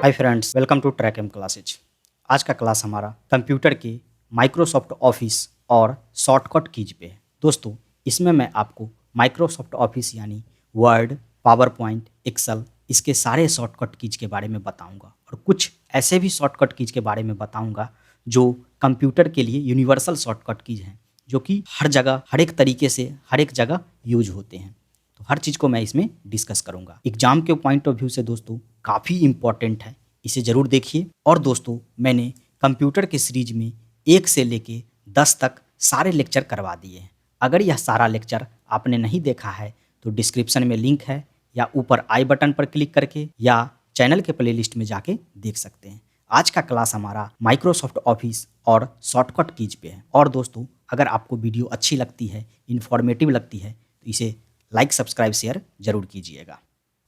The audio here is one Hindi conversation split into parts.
Hi friends, welcome to track M classes. आज का क्लास हमारा कंप्यूटर के माइक्रोसॉफ्ट ऑफिस और शॉर्टकट कीज पे है। दोस्तों, इसमें मैं आपको माइक्रोसॉफ्ट ऑफिस यानी वर्ड, पावर पॉइंट, एक्सेल, इसके सारे शॉर्टकट कीज के बारे में बताऊंगा और कुछ ऐसे भी शॉर्टकट कीज के बारे में बताऊंगा जो कंप्यूटर के लिए यूनिवर्सल शॉर्टकट कीज हैं, जो कि हर जगह, हर एक तरीके से, हर एक जगह यूज होते हैं। तो हर चीज़ को मैं इसमें डिस्कस करूंगा। एग्जाम के पॉइंट ऑफ व्यू से दोस्तों काफ़ी इंपॉर्टेंट है, इसे ज़रूर देखिए। और दोस्तों, मैंने कंप्यूटर के सीरीज में 1 से लेके 10 तक सारे लेक्चर करवा दिए हैं। अगर यह सारा लेक्चर आपने नहीं देखा है तो डिस्क्रिप्शन में लिंक है, या ऊपर आई बटन पर क्लिक करके या चैनल के प्लेलिस्ट में जाके देख सकते हैं। आज का क्लास हमारा माइक्रोसॉफ्ट ऑफिस और शॉर्टकट कीज पे है। और दोस्तों, अगर आपको वीडियो अच्छी लगती है, इन्फॉर्मेटिव लगती है, तो इसे लाइक, सब्सक्राइब, शेयर जरूर कीजिएगा।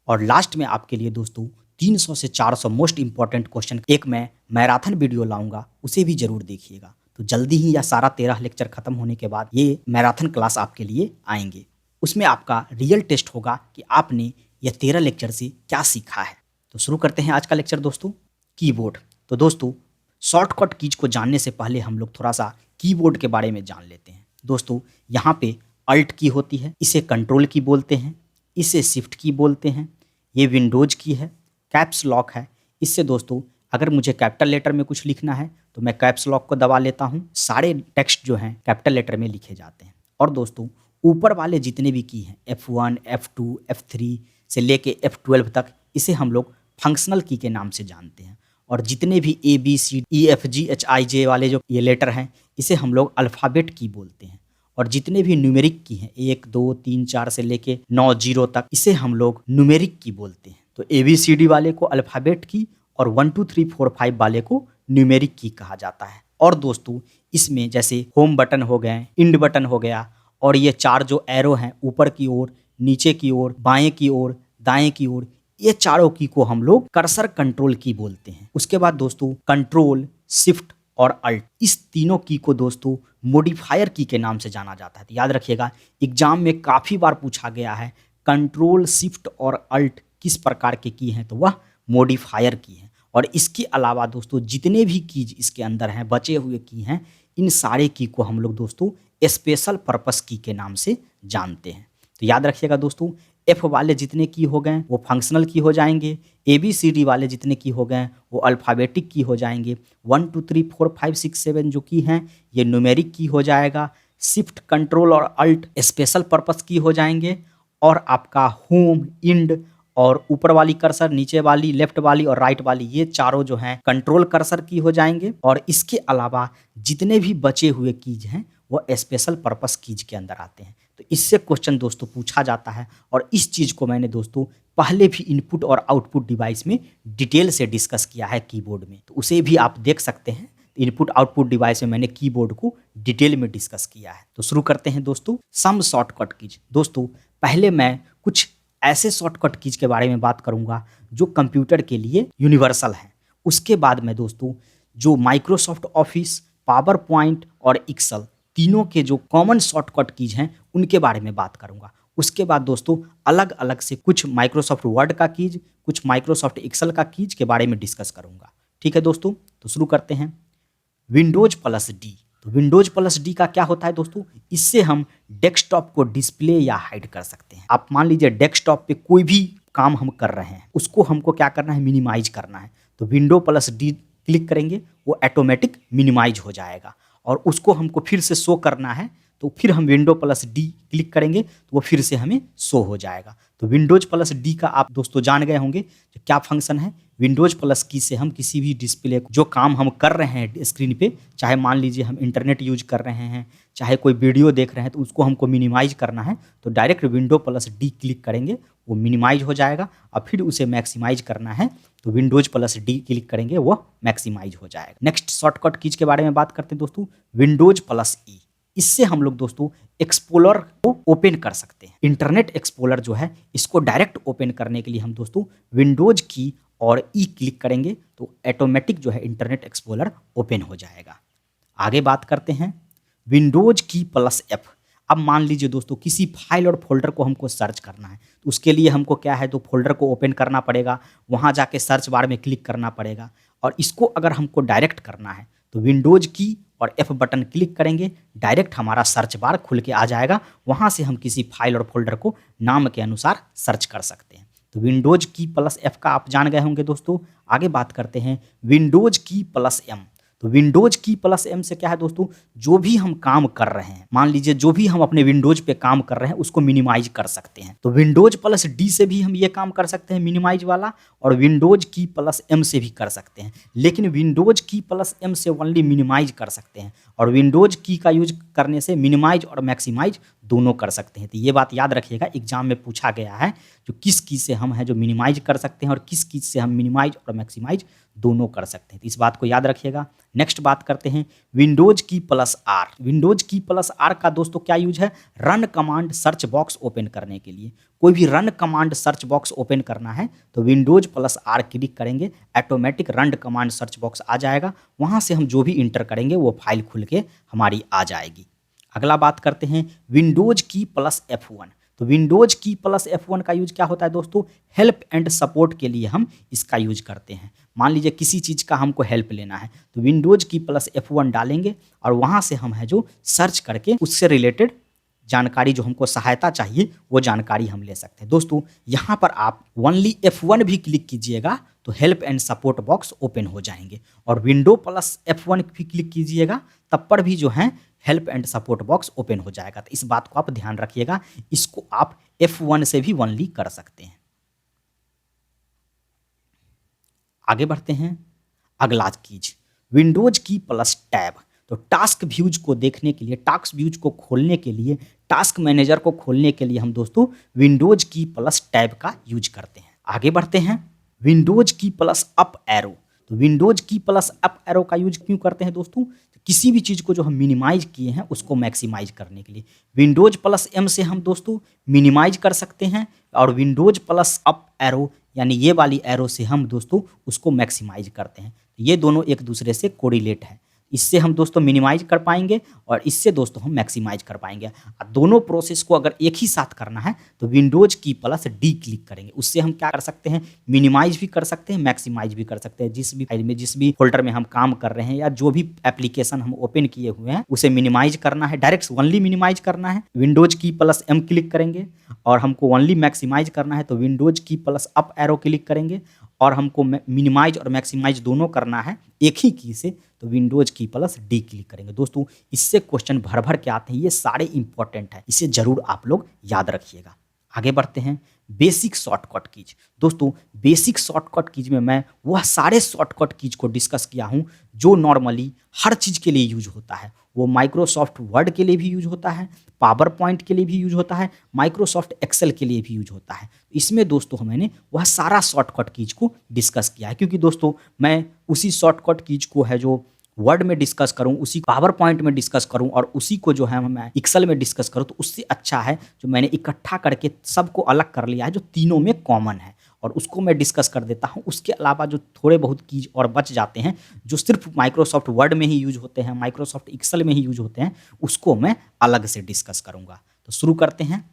और लास्ट में आपके लिए दोस्तों 300 से 400 मोस्ट इंपॉर्टेंट क्वेश्चन एक मैं मैराथन वीडियो लाऊंगा, उसे भी जरूर देखिएगा। तो जल्दी ही यह सारा 13 लेक्चर खत्म होने के बाद ये मैराथन क्लास आपके लिए आएंगे। उसमें आपका रियल टेस्ट होगा कि आपने यह 13 लेक्चर से क्या सीखा है। तो शुरू करते हैं आज का लेक्चर दोस्तों, कीबोर्ड। तो दोस्तों, शॉर्टकट कीज को जानने से पहले हम लोग थोड़ा सा कीबोर्ड के बारे में जान लेते हैं। दोस्तों, यहाँ पे अल्ट की होती है, इसे कंट्रोल की बोलते हैं, इसे शिफ्ट की बोलते हैं। ये विंडोज की है, कैप्स लॉक है। इससे दोस्तों, अगर मुझे कैपिटल लेटर में कुछ लिखना है तो मैं कैप्स लॉक को दबा लेता हूँ, सारे टेक्स्ट जो हैं कैपिटल लेटर में लिखे जाते हैं। और दोस्तों, ऊपर वाले जितने भी की हैं F1, F2, F3 से लेके F12 तक, इसे हम लोग फंक्शनल की के नाम से जानते हैं। और जितने भी ABCDEFGHIJ वाले जो ये लेटर हैं, इसे हम लोग अल्फ़ाबेट की बोलते हैं। और जितने भी न्यूमेरिक की हैं 1, 2, 3, 4 से लेके 9, 0 तक, इसे हम लोग न्यूमेरिक की बोलते हैं। तो ABCD वाले को अल्फ़ाबेट की और 1, 2, 3, 4, 5 वाले को न्यूमेरिक की कहा जाता है। और दोस्तों, इसमें जैसे होम बटन हो गए, इंड बटन हो गया, और ये 4 जो एरो हैं ऊपर की ओर, नीचे की ओर, बाएं की ओर, दाएं की ओर, ये चारों की को हम लोग कर्सर कंट्रोल की बोलते हैं। उसके बाद दोस्तों, कंट्रोल, शिफ्ट और अल्ट, इस तीनों की को दोस्तों मॉडिफायर की के नाम से जाना जाता है। तो याद रखिएगा, एग्जाम में काफ़ी बार पूछा गया है कंट्रोल, शिफ्ट और अल्ट किस प्रकार के की हैं, तो वह मॉडिफायर की है। और इसके अलावा दोस्तों, जितने भी कीज इसके अंदर हैं, बचे हुए की हैं, इन सारे की को हम लोग दोस्तों स्पेशल पर्पस की के नाम से जानते हैं। तो याद रखिएगा दोस्तों, एफ वाले जितने की हो गए वो फंक्शनल की हो जाएंगे, ABCD वाले जितने की हो गए वो अल्फ़ाबेटिक की हो जाएंगे, 1, 2, 3, 4, 5, 6, 7 जो की हैं ये न्यूमेरिक की हो जाएगा, शिफ्ट, कंट्रोल और अल्ट स्पेशल पर्पस की हो जाएंगे, और आपका होम, इंड और ऊपर वाली कर्सर, नीचे वाली, लेफ्ट वाली और राइट वाली, ये चारों जो हैं कंट्रोल कर्सर की हो जाएंगे। और इसके अलावा जितने भी बचे हुए कीज हैं वो स्पेशल पर्पस कीज के अंदर आते हैं। तो इससे क्वेश्चन दोस्तों पूछा जाता है, और इस चीज़ को मैंने दोस्तों पहले भी इनपुट और आउटपुट डिवाइस में डिटेल से डिस्कस किया है कीबोर्ड में, तो उसे भी आप देख सकते हैं। इनपुट आउटपुट डिवाइस में मैंने कीबोर्ड को डिटेल में डिस्कस किया है। तो शुरू करते हैं दोस्तों, सम शॉर्टकट कीज। दोस्तों, पहले मैं कुछ ऐसे शॉर्टकट कीज के बारे में बात करूंगा जो कंप्यूटर के लिए यूनिवर्सल हैं। उसके बाद मैं दोस्तों जो माइक्रोसॉफ्ट ऑफिस, पावर पॉइंट और एक्सेल तीनों के जो कॉमन शॉर्टकट कीज हैं उनके बारे में बात करूंगा। उसके बाद दोस्तों अलग अलग से कुछ माइक्रोसॉफ्ट वर्ड का कीज, कुछ माइक्रोसॉफ्ट एक्सेल का कीज के बारे में डिस्कस करूंगा। ठीक है दोस्तों, तो शुरू करते हैं। Windows plus D. तो विंडोज प्लस डी का क्या होता है दोस्तों, इससे हम डेस्कटॉप को डिस्प्ले या हाइड कर सकते हैं। आप मान लीजिए डेस्कटॉप पे कोई भी काम हम कर रहे हैं, उसको हमको क्या करना है, मिनिमाइज करना है। तो विंडो प्लस डी क्लिक करेंगे, वो ऑटोमेटिक मिनिमाइज हो जाएगा। और उसको हमको फिर से शो करना है, तो फिर हम विंडो प्लस डी क्लिक करेंगे तो वो फिर से हमें शो हो जाएगा। तो विंडोज प्लस डी का आप दोस्तों जान गए होंगे जो क्या फंक्शन है। विंडोज प्लस की से हम किसी भी डिस्प्ले जो काम हम कर रहे हैं स्क्रीन पे, चाहे मान लीजिए हम इंटरनेट यूज कर रहे हैं, चाहे कोई वीडियो देख रहे हैं, तो उसको हमको मिनिमाइज करना है, तो direct window plus D click करेंगे, वो मिनिमाइज हो जाएगा। और फिर उसे मैक्सिमाइज करना है तो विंडोज प्लस डी क्लिक करेंगे, वो मैक्सिमाइज हो जाएगा। नेक्स्ट शॉर्टकट कीज के बारे में बात करते हैं दोस्तों, विंडोज प्लस ई। इससे हम लोग दोस्तों एक्सप्लोरर को ओपन कर सकते हैं। इंटरनेट एक्सप्लोरर जो है, इसको डायरेक्ट ओपन करने के लिए हम दोस्तों विंडोज की और ई क्लिक करेंगे तो ऑटोमेटिक जो है इंटरनेट एक्सप्लोरर ओपन हो जाएगा। आगे बात करते हैं विंडोज की प्लस एफ। अब मान लीजिए दोस्तों किसी फाइल और फोल्डर को हमको सर्च करना है, तो उसके लिए हमको क्या है, तो फोल्डर को ओपन करना पड़ेगा, वहाँ जाके सर्च बार में क्लिक करना पड़ेगा। और इसको अगर हमको डायरेक्ट करना है तो विंडोज की और F बटन क्लिक करेंगे, डायरेक्ट हमारा सर्च बार खुल के आ जाएगा, वहाँ से हम किसी फाइल और फोल्डर को नाम के अनुसार सर्च कर सकते हैं। तो विंडोज की प्लस F का आप जान गए होंगे दोस्तों। आगे बात करते हैं विंडोज की प्लस M। तो विंडोज की प्लस M से क्या है दोस्तों, जो भी हम काम कर रहे हैं, मान लीजिए जो भी हम अपने विंडोज पे काम कर रहे हैं उसको मिनिमाइज कर सकते हैं। तो विंडोज प्लस D से भी हम ये काम कर सकते हैं मिनिमाइज वाला, और विंडोज की प्लस M से भी कर सकते हैं। लेकिन विंडोज की प्लस M से ओनली मिनिमाइज कर सकते हैं, और विंडोज की का यूज करने से मिनिमाइज और मैक्सिमाइज दोनों कर सकते हैं। तो ये बात याद रखिएगा, एग्जाम में पूछा गया है जो किस की से हम है जो मिनिमाइज कर सकते हैं और किस की से हम मिनिमाइज और मैक्सिमाइज दोनों कर सकते हैं। तो इस बात को याद रखिएगा। नेक्स्ट बात करते हैं windows key plus R. Windows key plus R का दोस्तों क्या यूज है, run command search box open करने के लिए। कोई भी run command search box open करना है तो विंडोज प्लस आर क्लिक करेंगे, automatic run command search box आ जाएगा, वहाँ से हम जो भी इंटर करेंगे वो फाइल खुल के हमारी आ जाएगी। अगला बात करते हैं विंडोज की प्लस F1। तो विंडोज की प्लस F1 का यूज क्या होता है दोस्तों, हेल्प एंड सपोर्ट के लिए हम इसका यूज करते हैं। मान लीजिए किसी चीज़ का हमको हेल्प लेना है तो विंडोज की प्लस F1 डालेंगे, और वहाँ से हम है जो सर्च करके उससे रिलेटेड जानकारी जो हमको सहायता चाहिए वो जानकारी हम ले सकते हैं। दोस्तों यहाँ पर आप ओनली F1 भी क्लिक कीजिएगा तो help and support box open हो जाएंगे, और विंडो प्लस F1 भी क्लिक कीजिएगा तब पर भी जो है help and support box open हो जाएगा। तो इस बात को आप ध्यान रखिएगा, इसको आप F1 से भी ओनली कर सकते हैं। आगे बढ़ते हैं, अगला keys Windows key plus tab. तो टास्क व्यूज को देखने के लिए, टास्क व्यूज को खोलने के लिए, टास्क मैनेजर को खोलने के लिए हम दोस्तों विंडोज की प्लस टैब का यूज करते हैं। आगे बढ़ते हैं windows key plus up arrow. तो Windows key plus up arrow का यूज क्यों करते हैं दोस्तों, तो किसी भी चीज़ को जो हम मिनिमाइज किए हैं उसको मैक्सिमाइज करने के लिए। विंडोज प्लस M से हम दोस्तों मिनिमाइज कर सकते हैं, और विंडोज प्लस अप एरो यानी ये वाली एरो से हम दोस्तों उसको मैक्सिमाइज करते हैं। ये दोनों एक दूसरे से कोरिलेट है, इससे हम दोस्तों मिनिमाइज कर पाएंगे और इससे दोस्तों हम मैक्सिमाइज कर पाएंगे। दोनों प्रोसेस को अगर एक ही साथ करना है तो Windows key plus D click करेंगे, उससे हम क्या कर सकते हैं, मिनिमाइज भी कर सकते हैं, मैक्सिमाइज भी कर सकते हैं। जिस भी फाइल में, जिस भी फोल्डर में हम काम कर रहे हैं या जो भी एप्लीकेशन हम ओपन किए हुए हैं उसे मिनिमाइज करना है, डायरेक्ट ओनली मिनिमाइज करना है, Windows key plus M click करेंगे। और हमको ओनली मैक्सिमाइज करना है तो Windows key plus up arrow click करेंगे, और हमको मिनिमाइज और मैक्सिमाइज दोनों करना है एक ही की से तो Windows key plus D click करेंगे। दोस्तों इससे क्वेश्चन भर भर के आते हैं, ये सारे इंपॉर्टेंट है, इसे जरूर आप लोग याद रखिएगा। आगे बढ़ते हैं बेसिक शॉर्टकट कीज। दोस्तों बेसिक शॉर्टकट कीज में मैं वह सारे शॉर्टकट कीज को डिस्कस किया हूँ जो नॉर्मली हर चीज़ के लिए यूज होता है। वो माइक्रोसॉफ्ट वर्ड के लिए भी यूज होता है, पावर पॉइंट के लिए भी यूज होता है, माइक्रोसॉफ्ट एक्सेल के लिए भी यूज होता है। इसमें दोस्तों मैंने वह सारा शॉर्टकट कीज को डिस्कस किया है, क्योंकि दोस्तों मैं उसी शॉर्टकट कीज को है जो वर्ड में डिस्कस करूं, उसी पावर पॉइंट में डिस्कस करूं, और उसी को जो है मैं एक्सेल में डिस्कस करूं, तो उससे अच्छा है जो मैंने इकट्ठा करके सबको अलग कर लिया है जो तीनों में कॉमन है, और उसको मैं डिस्कस कर देता हूं। उसके अलावा जो थोड़े बहुत कीज और बच जाते हैं जो सिर्फ माइक्रोसॉफ्ट वर्ड में ही यूज होते हैं, माइक्रोसॉफ्ट एक्सेल में ही यूज होते हैं, उसको मैं अलग से डिस्कस करूँगा। तो शुरू करते हैं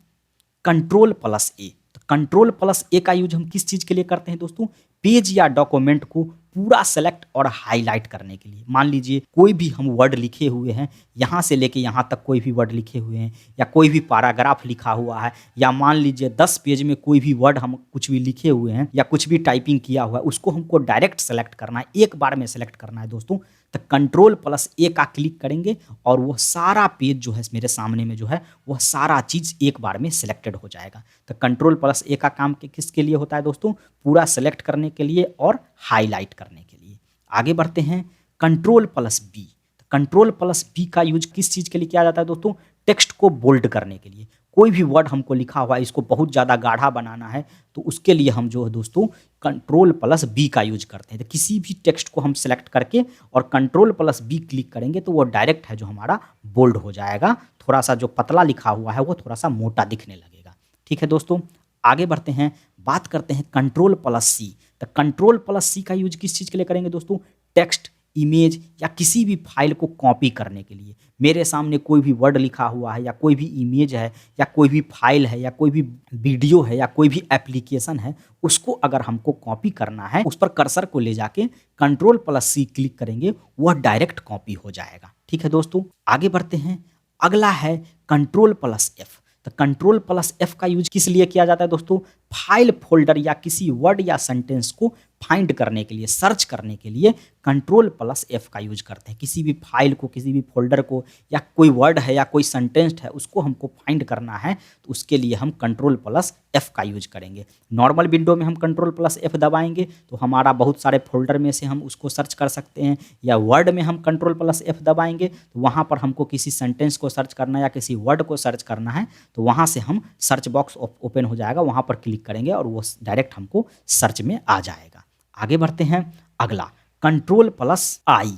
कंट्रोल प्लस A। तो कंट्रोल प्लस A का यूज हम किस चीज़ के लिए करते हैं दोस्तों, पेज या डॉक्यूमेंट को पूरा सेलेक्ट और हाईलाइट करने के लिए। मान लीजिए कोई भी हम वर्ड लिखे हुए हैं, यहाँ से लेके यहाँ तक कोई भी वर्ड लिखे हुए हैं, या कोई भी पैराग्राफ लिखा हुआ है, या मान लीजिए 10 पेज में कोई भी वर्ड हम कुछ भी लिखे हुए हैं या कुछ भी टाइपिंग किया हुआ है, उसको हमको डायरेक्ट सेलेक्ट करना है, एक बार में सेलेक्ट करना है दोस्तों। तो कंट्रोल प्लस A का क्लिक करेंगे और वह सारा पेज जो है मेरे सामने में जो है वह सारा चीज़ एक बार में सिलेक्टेड हो जाएगा। तो कंट्रोल प्लस A का काम किसके लिए होता है दोस्तों, पूरा सेलेक्ट करने के लिए और हाईलाइट करने के लिए। आगे बढ़ते हैं कंट्रोल प्लस B। तो कंट्रोल प्लस B का यूज किस चीज़ के लिए किया जाता है दोस्तों, टेक्स्ट को बोल्ड करने के लिए। कोई भी वर्ड हमको लिखा हुआ है, इसको बहुत ज़्यादा गाढ़ा बनाना है, तो उसके लिए हम जो है दोस्तों कंट्रोल प्लस B का यूज करते हैं। तो किसी भी टेक्स्ट को हम सेलेक्ट करके और कंट्रोल प्लस B क्लिक करेंगे तो वो डायरेक्ट है जो हमारा बोल्ड हो जाएगा, थोड़ा सा जो पतला लिखा हुआ है वो थोड़ा सा मोटा दिखने लगेगा। ठीक है दोस्तों, आगे बढ़ते हैं, बात करते हैं कंट्रोल प्लस C। तो कंट्रोल प्लस C का यूज किस चीज़ के लिए करेंगे दोस्तों, टेक्स्ट इमेज या किसी भी फाइल को कॉपी करने के लिए, मेरे सामने कोई भी वर्ड लिखा हुआ है या कोई भी इमेज है या कोई भी फाइल है या कोई भी वीडियो है या कोई भी एप्लीकेशन है, उसको अगर हमको कॉपी करना है, उस पर कर्सर को ले जाके Ctrl+C क्लिक करेंगे, वह डायरेक्ट कॉपी हो जाएगा। ठीक है दोस्तों, आगे बढ़ते हैं। अगला है Ctrl+F। तो Ctrl+F का यूज किस लिए किया जाता है दोस्तों? फाइल फोल्डर या किसी वर्ड या सेंटेंस को फाइंड करने के लिए, सर्च करने के लिए Ctrl+F का यूज करते हैं। किसी भी फाइल को, किसी भी फोल्डर को, या कोई वर्ड है या कोई सेंटेंस है, उसको हमको फाइंड करना है तो उसके लिए हम Ctrl+F का यूज करेंगे। नॉर्मल विंडो में हम Ctrl+F दबाएंगे तो हमारा बहुत सारे फोल्डर में से हम उसको सर्च कर सकते हैं, या वर्ड में हम Ctrl+F दबाएंगे तो वहाँ पर हमको किसी सेंटेंस को सर्च करना है या किसी वर्ड को सर्च करना है तो वहाँ से हम सर्च बॉक्स ओपन हो जाएगा, वहाँ पर क्लिक करेंगे और वो डायरेक्ट हमको सर्च में आ जाएगा। आगे बढ़ते हैं। अगला Ctrl+I।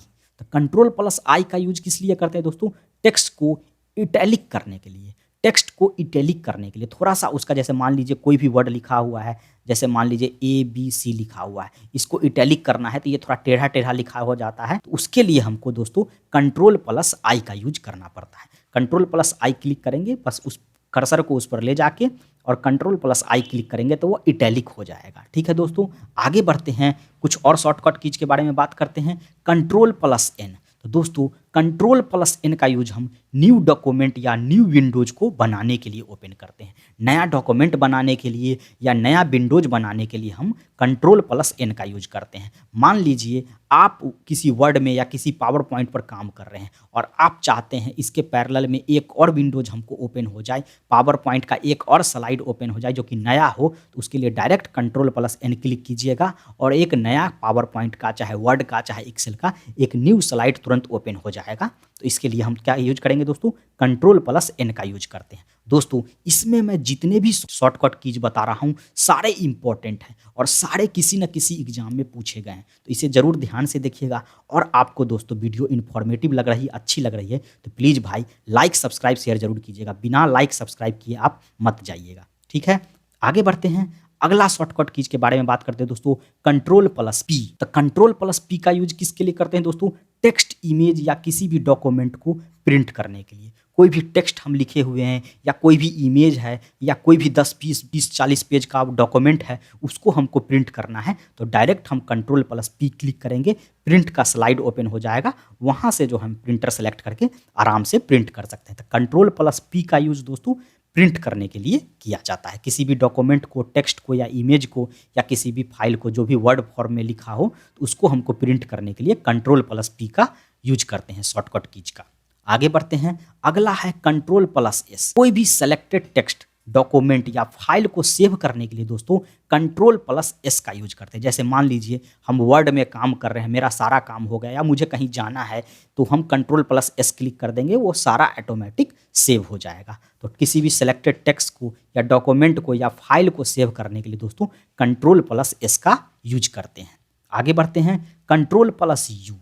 तो Ctrl+I का यूज किस लिए करते हैं दोस्तों? टेक्स्ट को इटैलिक करने के लिए। टेक्स्ट को इटैलिक करने के लिए थोड़ा सा उसका, जैसे मान लीजिए कोई भी वर्ड लिखा हुआ है, जैसे मान लीजिए ABC लिखा हुआ है, इसको इटैलिक करना है तो ये थोड़ा टेढ़ा टेढ़ा लिखा हो जाता है, तो उसके लिए हमको दोस्तों Ctrl+I का यूज करना पड़ता है। Ctrl+I क्लिक करेंगे, बस उस कर्सर को उस पर ले जाके और Ctrl+I क्लिक करेंगे तो वो इटैलिक हो जाएगा। ठीक है दोस्तों, आगे बढ़ते हैं। कुछ और शॉर्टकट कीज के बारे में बात करते हैं। Ctrl+N। तो दोस्तों Ctrl+N का यूज हम न्यू डॉक्यूमेंट या न्यू विंडोज को बनाने के लिए ओपन करते हैं। नया डॉक्यूमेंट बनाने के लिए या नया विंडोज बनाने के लिए हम Ctrl+N का यूज करते हैं। मान लीजिए आप किसी वर्ड में या किसी पावर पॉइंट पर काम कर रहे हैं और आप चाहते हैं इसके पैरेलल में एक और विंडोज हमको ओपन हो जाए, पावर पॉइंट का एक और स्लाइड ओपन हो जाए जो कि नया हो, तो उसके लिए डायरेक्ट Ctrl+N क्लिक कीजिएगा और एक नया पावर पॉइंट का, चाहे वर्ड का चाहे एक्सेल का, एक न्यू स्लाइड तुरंत ओपन हो जाएगा। तो इसके लिए हम क्या यूज करेंगे दोस्तों? Ctrl+N का यूज करते हैं। दोस्तों इसमें मैं जितने भी शॉर्टकट कीज बता रहा हूँ सारे इंपॉर्टेंट हैं और सारे किसी न किसी एग्जाम में पूछे गए हैं, तो इसे ज़रूर ध्यान से देखिएगा। और आपको दोस्तों वीडियो इन्फॉर्मेटिव लग रही, अच्छी लग रही है तो प्लीज़ भाई लाइक सब्सक्राइब शेयर जरूर कीजिएगा, बिना लाइक सब्सक्राइब किए आप मत जाइएगा। ठीक है, आगे बढ़ते हैं। अगला शॉर्टकट कीज के बारे में बात करते हैं दोस्तों, Ctrl+P। तो Ctrl+P का यूज किसके लिए करते हैं दोस्तों? टेक्स्ट, इमेज या किसी भी डॉक्यूमेंट को प्रिंट करने के लिए। कोई भी टेक्स्ट हम लिखे हुए हैं या कोई भी इमेज है या कोई भी 10, 20, 40 पेज का डॉक्यूमेंट है, उसको हमको प्रिंट करना है तो डायरेक्ट हम Ctrl+P क्लिक करेंगे, प्रिंट का स्लाइड ओपन हो जाएगा, वहाँ से जो हम प्रिंटर सेलेक्ट करके आराम से प्रिंट कर सकते हैं। तो Ctrl+P का यूज़ दोस्तों प्रिंट करने के लिए किया जाता है। किसी भी डॉक्यूमेंट को, टेक्स्ट को या इमेज को या किसी भी फाइल को जो भी वर्ड फॉर्म में लिखा हो तो उसको हमको प्रिंट करने के लिए Ctrl+P का यूज करते हैं शॉर्टकट कीज का। आगे बढ़ते हैं। अगला है Ctrl+S। कोई भी सेलेक्टेड टेक्स्ट, डॉक्यूमेंट या फाइल को सेव करने के लिए दोस्तों Ctrl+S का यूज करते हैं। जैसे मान लीजिए हम वर्ड में काम कर रहे हैं, मेरा सारा काम हो गया या मुझे कहीं जाना है तो हम Ctrl+S क्लिक कर देंगे, वो सारा ऑटोमेटिक सेव हो जाएगा। तो किसी भी सिलेक्टेड टेक्स्ट को या डॉक्यूमेंट को या फाइल को सेव करने के लिए दोस्तों Ctrl+S का यूज करते हैं। आगे बढ़ते हैं। Ctrl+U।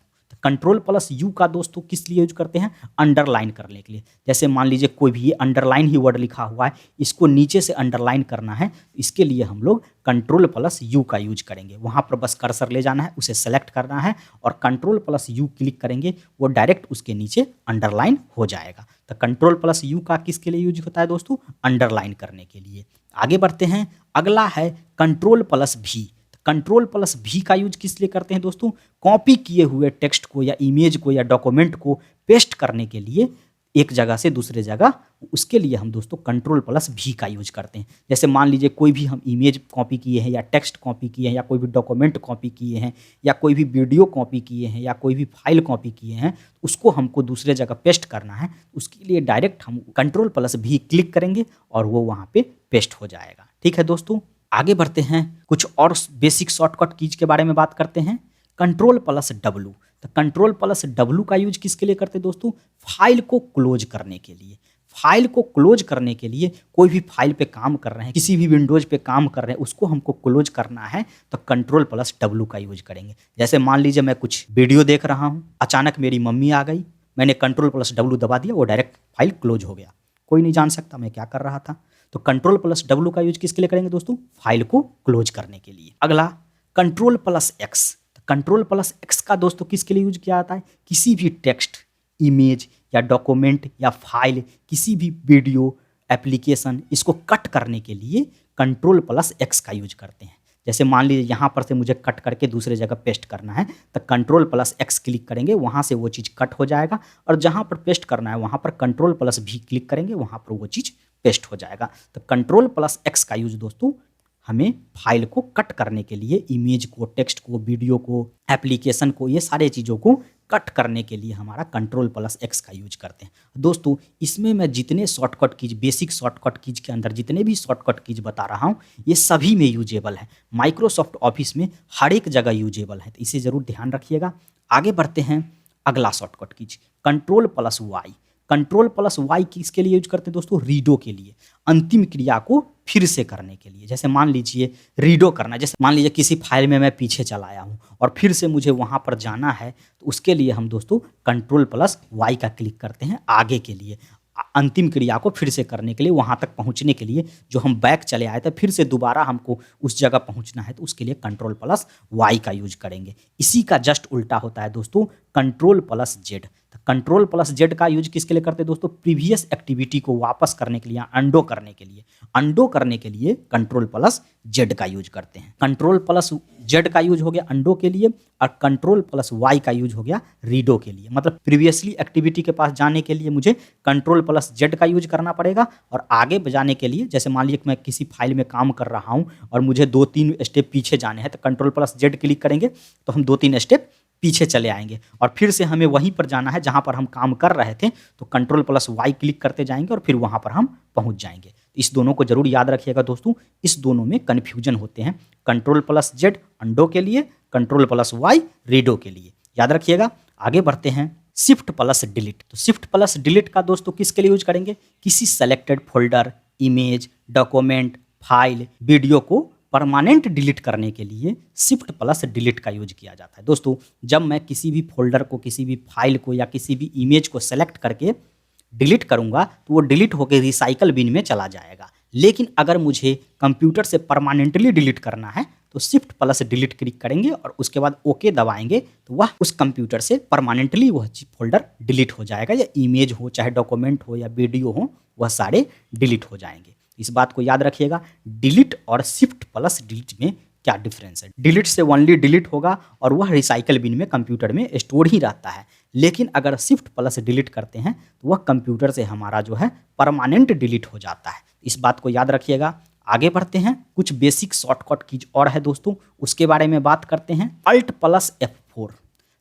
Ctrl+U का दोस्तों किस लिए यूज करते हैं? अंडरलाइन करने के लिए। जैसे मान लीजिए कोई भी अंडरलाइन ही वर्ड लिखा हुआ है, इसको नीचे से अंडरलाइन करना है, इसके लिए हम लोग Ctrl+U का यूज करेंगे। वहाँ पर बस कर्सर ले जाना है, उसे सेलेक्ट करना है और Ctrl+U क्लिक करेंगे, वो डायरेक्ट उसके नीचे अंडरलाइन हो जाएगा। तो Ctrl+U का किसके लिए यूज होता है दोस्तों? अंडरलाइन करने के लिए। आगे बढ़ते हैं। अगला है Ctrl+V। Ctrl+V का यूज किस लिए करते हैं दोस्तों? कॉपी किए हुए टेक्स्ट को या इमेज को या डॉक्यूमेंट को पेस्ट करने के लिए एक जगह से दूसरे जगह, उसके लिए हम दोस्तों Ctrl+V का यूज करते हैं। जैसे मान लीजिए कोई भी हम इमेज कॉपी किए हैं या टेक्स्ट कॉपी किए हैं या कोई भी डॉक्यूमेंट कॉपी किए हैं या कोई भी वीडियो कॉपी किए हैं या कोई भी फाइल कॉपी किए हैं, उसको हमको दूसरे जगह पेस्ट करना है, उसके लिए डायरेक्ट हम Ctrl+V क्लिक करेंगे और वो वहाँ पे पेस्ट हो जाएगा। ठीक है दोस्तों, आगे बढ़ते हैं। कुछ और बेसिक शॉर्टकट कीज के बारे में बात करते हैं। Ctrl+W। तो Ctrl+W का यूज किसके लिए करते हैं दोस्तों? फाइल को क्लोज करने के लिए। फाइल को क्लोज करने के लिए कोई भी फाइल पे काम कर रहे हैं, किसी भी विंडोज पे काम कर रहे हैं, उसको हमको क्लोज करना है तो Ctrl+W का यूज करेंगे। जैसे मान लीजिए मैं कुछ वीडियो देख रहा हूँ, अचानक मेरी मम्मी आ गई, मैंने Ctrl+W दबा दिया, वो डायरेक्ट फाइल क्लोज हो गया, कोई नहीं जान सकता मैं क्या कर रहा था। तो Ctrl+W का यूज किसके लिए करेंगे दोस्तों? फाइल को क्लोज करने के लिए। अगला Ctrl+X। कंट्रोल प्लस एक्स का दोस्तों किसके लिए यूज किया जाता है? किसी भी टेक्स्ट, इमेज या डॉक्यूमेंट या फाइल, किसी भी वीडियो एप्लीकेशन, इसको कट करने के लिए कंट्रोल प्लस एक्स का यूज करते हैं। जैसे मान लीजिए यहाँ पर से मुझे कट करके दूसरे जगह पेस्ट करना है, तो कंट्रोल प्लस एक्स क्लिक करेंगे, वहाँ से वो चीज़ कट हो जाएगा, और जहाँ पर पेस्ट करना है वहाँ पर कंट्रोल प्लस भी क्लिक करेंगे, वहाँ पर वो चीज़ पेस्ट हो जाएगा। तो कंट्रोल प्लस एक्स का यूज दोस्तों हमें फाइल को कट करने के लिए, इमेज को, टेक्स्ट को, वीडियो को, एप्लीकेशन को, ये सारे चीज़ों को कट करने के लिए हमारा कंट्रोल प्लस एक्स का यूज करते हैं। दोस्तों इसमें मैं जितने shortcut keys, basic shortcut keys के अंदर जितने भी शॉर्टकट कीज बता रहा हूँ, ये सभी में यूजेबल है। माइक्रोसॉफ्ट ऑफिस में हर एक जगह यूजेबल है, तो इसे ज़रूर ध्यान रखिएगा। आगे बढ़ते हैं, अगला shortcut keys control plus Y. Control plus Y किसके लिए यूज करते हैं दोस्तों? रीडो के लिए, अंतिम क्रिया को फिर से करने के लिए। जैसे मान लीजिए रीडो करना, जैसे मान लीजिए किसी फाइल में मैं पीछे चला आया हूँ और फिर से मुझे वहाँ पर जाना है, तो उसके लिए हम दोस्तों कंट्रोल प्लस वाई का क्लिक करते हैं आगे के लिए, अंतिम क्रिया को फिर से करने के लिए, वहाँ तक पहुँचने के लिए। जो हम बैक चले आए थे, फिर से दोबारा हमको उस जगह पहुँचना है, तो उसके लिए कंट्रोल प्लस वाई का यूज करेंगे। इसी का जस्ट उल्टा होता है दोस्तों control plus Z. Control plus Z का यूज किसके लिए करते हैं दोस्तों? प्रीवियस एक्टिविटी को वापस करने के लिए, अंडो करने के लिए। अंडो करने के लिए कंट्रोल प्लस जेड का यूज करते हैं। कंट्रोल प्लस जेड का यूज हो गया अंडो के लिए, और कंट्रोल प्लस वाई का यूज हो गया रीडो के लिए। मतलब प्रीवियसली एक्टिविटी के पास जाने के लिए मुझे कंट्रोल प्लस जेड का यूज करना पड़ेगा, और आगे जाने के लिए, जैसे मान लीजिए मैं किसी फाइल में काम कर रहा हूँ और मुझे 2-3 स्टेप पीछे जाने हैं, तो कंट्रोल प्लस जेड क्लिक करेंगे तो हम 2-3 स्टेप पीछे चले आएंगे, और फिर से हमें वहीं पर जाना है जहाँ पर हम काम कर रहे थे, तो कंट्रोल प्लस वाई क्लिक करते जाएंगे और फिर वहाँ पर हम पहुँच जाएंगे। इस दोनों को जरूर याद रखिएगा दोस्तों, इस दोनों में कन्फ्यूजन होते हैं। कंट्रोल प्लस जेड अंडो के लिए, कंट्रोल प्लस वाई रीडो के लिए, याद रखिएगा। आगे बढ़ते हैं, शिफ्ट प्लस डिलीट। तो शिफ्ट प्लस डिलीट का दोस्तों किसके लिए यूज करेंगे? किसी selected folder, image, document, file, video को परमानेंट डिलीट करने के लिए शिफ्ट प्लस डिलीट का यूज किया जाता है। दोस्तों जब मैं किसी भी फोल्डर को, किसी भी फाइल को या किसी भी इमेज को सेलेक्ट करके डिलीट करूंगा, तो वो डिलीट होकर रिसाइकल बिन में चला जाएगा। लेकिन अगर मुझे कंप्यूटर से परमानेंटली डिलीट करना है, तो शिफ्ट प्लस डिलीट क्लिक करेंगे और उसके बाद ओके दबाएंगे, तो वह उस कंप्यूटर से परमानेंटली वह फोल्डर डिलीट हो जाएगा, या इमेज हो, चाहे डॉक्यूमेंट हो या वीडियो हो, वह सारे डिलीट हो जाएंगे। इस बात को याद रखिएगा, डिलीट और शिफ्ट प्लस डिलीट में क्या डिफरेंस है। डिलीट से ओनली डिलीट होगा और वह रिसाइकल बिन में कंप्यूटर में स्टोर ही रहता है, लेकिन अगर शिफ्ट प्लस डिलीट करते हैं तो वह कंप्यूटर से हमारा जो है परमानेंट डिलीट हो जाता है। इस बात को याद रखिएगा। आगे बढ़ते हैं, कुछ बेसिक शॉर्टकट कीज और है दोस्तों, उसके बारे में बात करते हैं। Alt plus F4।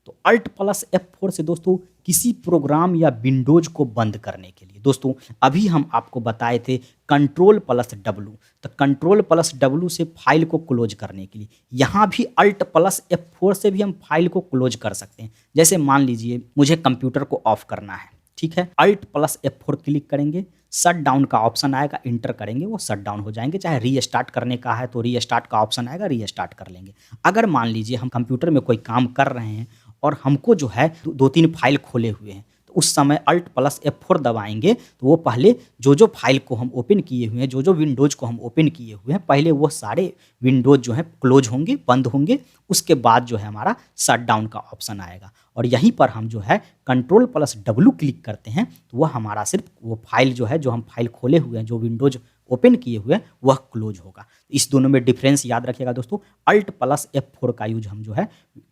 तो अल्ट प्लस F4 से दोस्तों किसी प्रोग्राम या विंडोज को बंद करने के लिए, दोस्तों अभी हम आपको बताए थे कंट्रोल प्लस W, तो कंट्रोल प्लस W से फाइल को क्लोज करने के लिए, यहाँ भी अल्ट प्लस F4 से भी हम फाइल को क्लोज कर सकते हैं। जैसे मान लीजिए मुझे कंप्यूटर को ऑफ करना है, ठीक है, अल्ट प्लस F4 क्लिक करेंगे, शट डाउन का ऑप्शन आएगा, इंटर करेंगे, वो शट डाउन हो जाएंगे। चाहे रीस्टार्ट करने का है तो रीस्टार्ट का ऑप्शन आएगा, रीस्टार्ट कर लेंगे। अगर मान लीजिए हम कंप्यूटर में कोई काम कर रहे हैं और हमको जो है 2-3 फाइल खोले हुए हैं, तो उस समय अल्ट प्लस F4 दबाएंगे, तो वो पहले जो फाइल को हम ओपन किए हुए हैं, जो विंडोज़ को हम ओपन किए हुए हैं, पहले वो सारे विंडोज़ जो है क्लोज होंगे, बंद होंगे। उसके बाद जो है हमारा शट डाउन का ऑप्शन आएगा, और यहीं पर हम जो है कंट्रोल प्लस W क्लिक करते हैं, तो वह हमारा सिर्फ वो फाइल जो है, जो हम फाइल खोले हुए हैं, जो विंडोज़ ओपन किए हुए हैं, वह क्लोज होगा। इस दोनों में डिफरेंस याद रखिएगा दोस्तों। अल्ट प्लस F4 का यूज हम जो है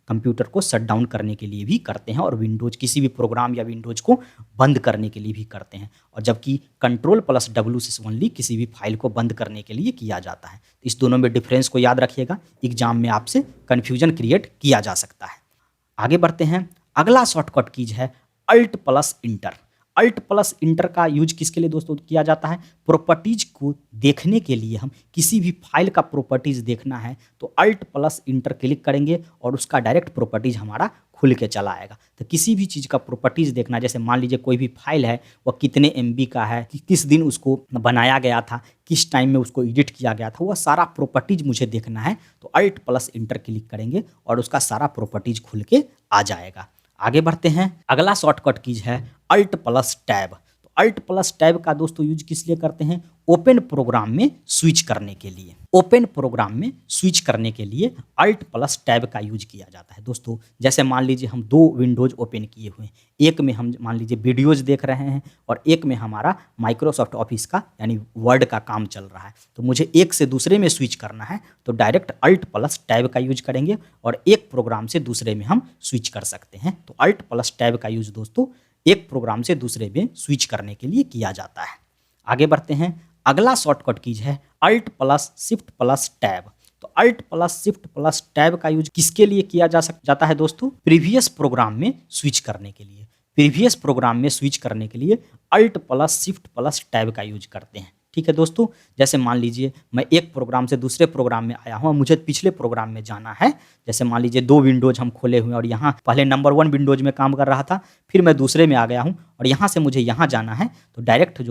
कंप्यूटर को शट डाउन करने के लिए भी करते हैं, और विंडोज, किसी भी प्रोग्राम या विंडोज को बंद करने के लिए भी करते हैं, और जबकि कंट्रोल प्लस W से ओनली किसी भी फाइल को बंद करने के लिए किया जाता है। इस दोनों में डिफरेंस को याद रखिएगा, एग्जाम में आपसे कन्फ्यूजन क्रिएट किया जा सकता है। आगे बढ़ते हैं, अगला शॉर्टकट कीज है alt plus enter. Alt plus enter का यूज किसके लिए दोस्तों किया जाता है? प्रॉपर्टीज को देखने के लिए, हम किसी भी फाइल का प्रॉपर्टीज देखना है तो अल्ट प्लस इंटर क्लिक करेंगे और उसका डायरेक्ट प्रॉपर्टीज हमारा खुल के चला आएगा। तो किसी भी चीज़ का प्रॉपर्टीज देखना, जैसे मान लीजिए कोई भी फाइल है, वह कितने MB का है, किस दिन उसको बनाया गया था, किस टाइम में उसको एडिट किया गया था, वह सारा प्रॉपर्टीज मुझे देखना है, तो अल्ट प्लस इंटर क्लिक करेंगे और उसका सारा प्रॉपर्टीज खुल के आ जाएगा। आगे बढ़ते हैं, अगला शॉर्टकट कीज है अल्ट प्लस टैब। तो अल्ट प्लस टैब का दोस्तों यूज किस लिए करते हैं? ओपन प्रोग्राम में स्विच करने के लिए। ओपन प्रोग्राम में स्विच करने के लिए अल्ट प्लस टैब का यूज किया जाता है दोस्तों। जैसे मान लीजिए हम दो विंडोज ओपन किए हुए हैं, एक में हम मान लीजिए वीडियोज देख रहे हैं और एक में हमारा माइक्रोसॉफ्ट ऑफिस का यानी वर्ड का काम चल रहा है। तो मुझे एक से दूसरे में स्विच करना है तो डायरेक्ट अल्ट प्लस टैब का यूज करेंगे और एक प्रोग्राम से दूसरे में हम स्विच कर सकते हैं। तो अल्ट प्लस टैब का यूज दोस्तों एक प्रोग्राम से दूसरे में स्विच करने के लिए किया जाता है। आगे बढ़ते हैं। अगला शॉर्टकट कीज है alt plus shift plus tab. तो alt plus shift plus tab का यूज किसके लिए किया जाता है दोस्तों? प्रीवियस प्रोग्राम में स्विच करने के लिए। प्रीवियस प्रोग्राम में स्विच करने के लिए Alt plus shift plus tab का यूज करते हैं। ठीक है दोस्तों, जैसे मान लीजिए मैं एक प्रोग्राम से दूसरे प्रोग्राम में आया हूँ और मुझे पिछले प्रोग्राम में जाना है। जैसे मान लीजिए दो विंडोज हम खोले हुए हैं और यहाँ पहले नंबर 1 विंडोज में काम कर रहा था, फिर मैं दूसरे में आ गया हूँ और यहाँ से मुझे यहाँ जाना है। तो डायरेक्ट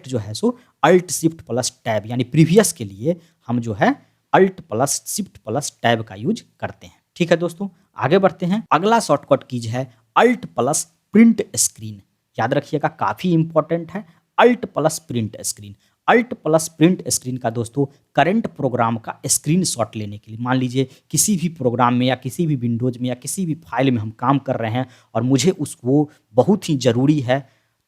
जो है सो अल्ट शिफ्ट प्लस टैब यानी प्रीवियस के लिए हम जो है alt plus shift plus tab का यूज करते हैं। ठीक है दोस्तों, आगे बढ़ते हैं। अगला शॉर्टकट कीज है अल्ट प्लस प्रिंट स्क्रीन। याद रखिएगा, काफ़ी इंपॉर्टेंट है। Alt plus print screen. Alt plus print screen का दोस्तों करंट प्रोग्राम का स्क्रीनशॉट लेने के लिए, मान लीजिए किसी भी प्रोग्राम में या किसी भी विंडोज में या किसी भी फाइल में हम काम कर रहे हैं और मुझे वो बहुत ही ज़रूरी है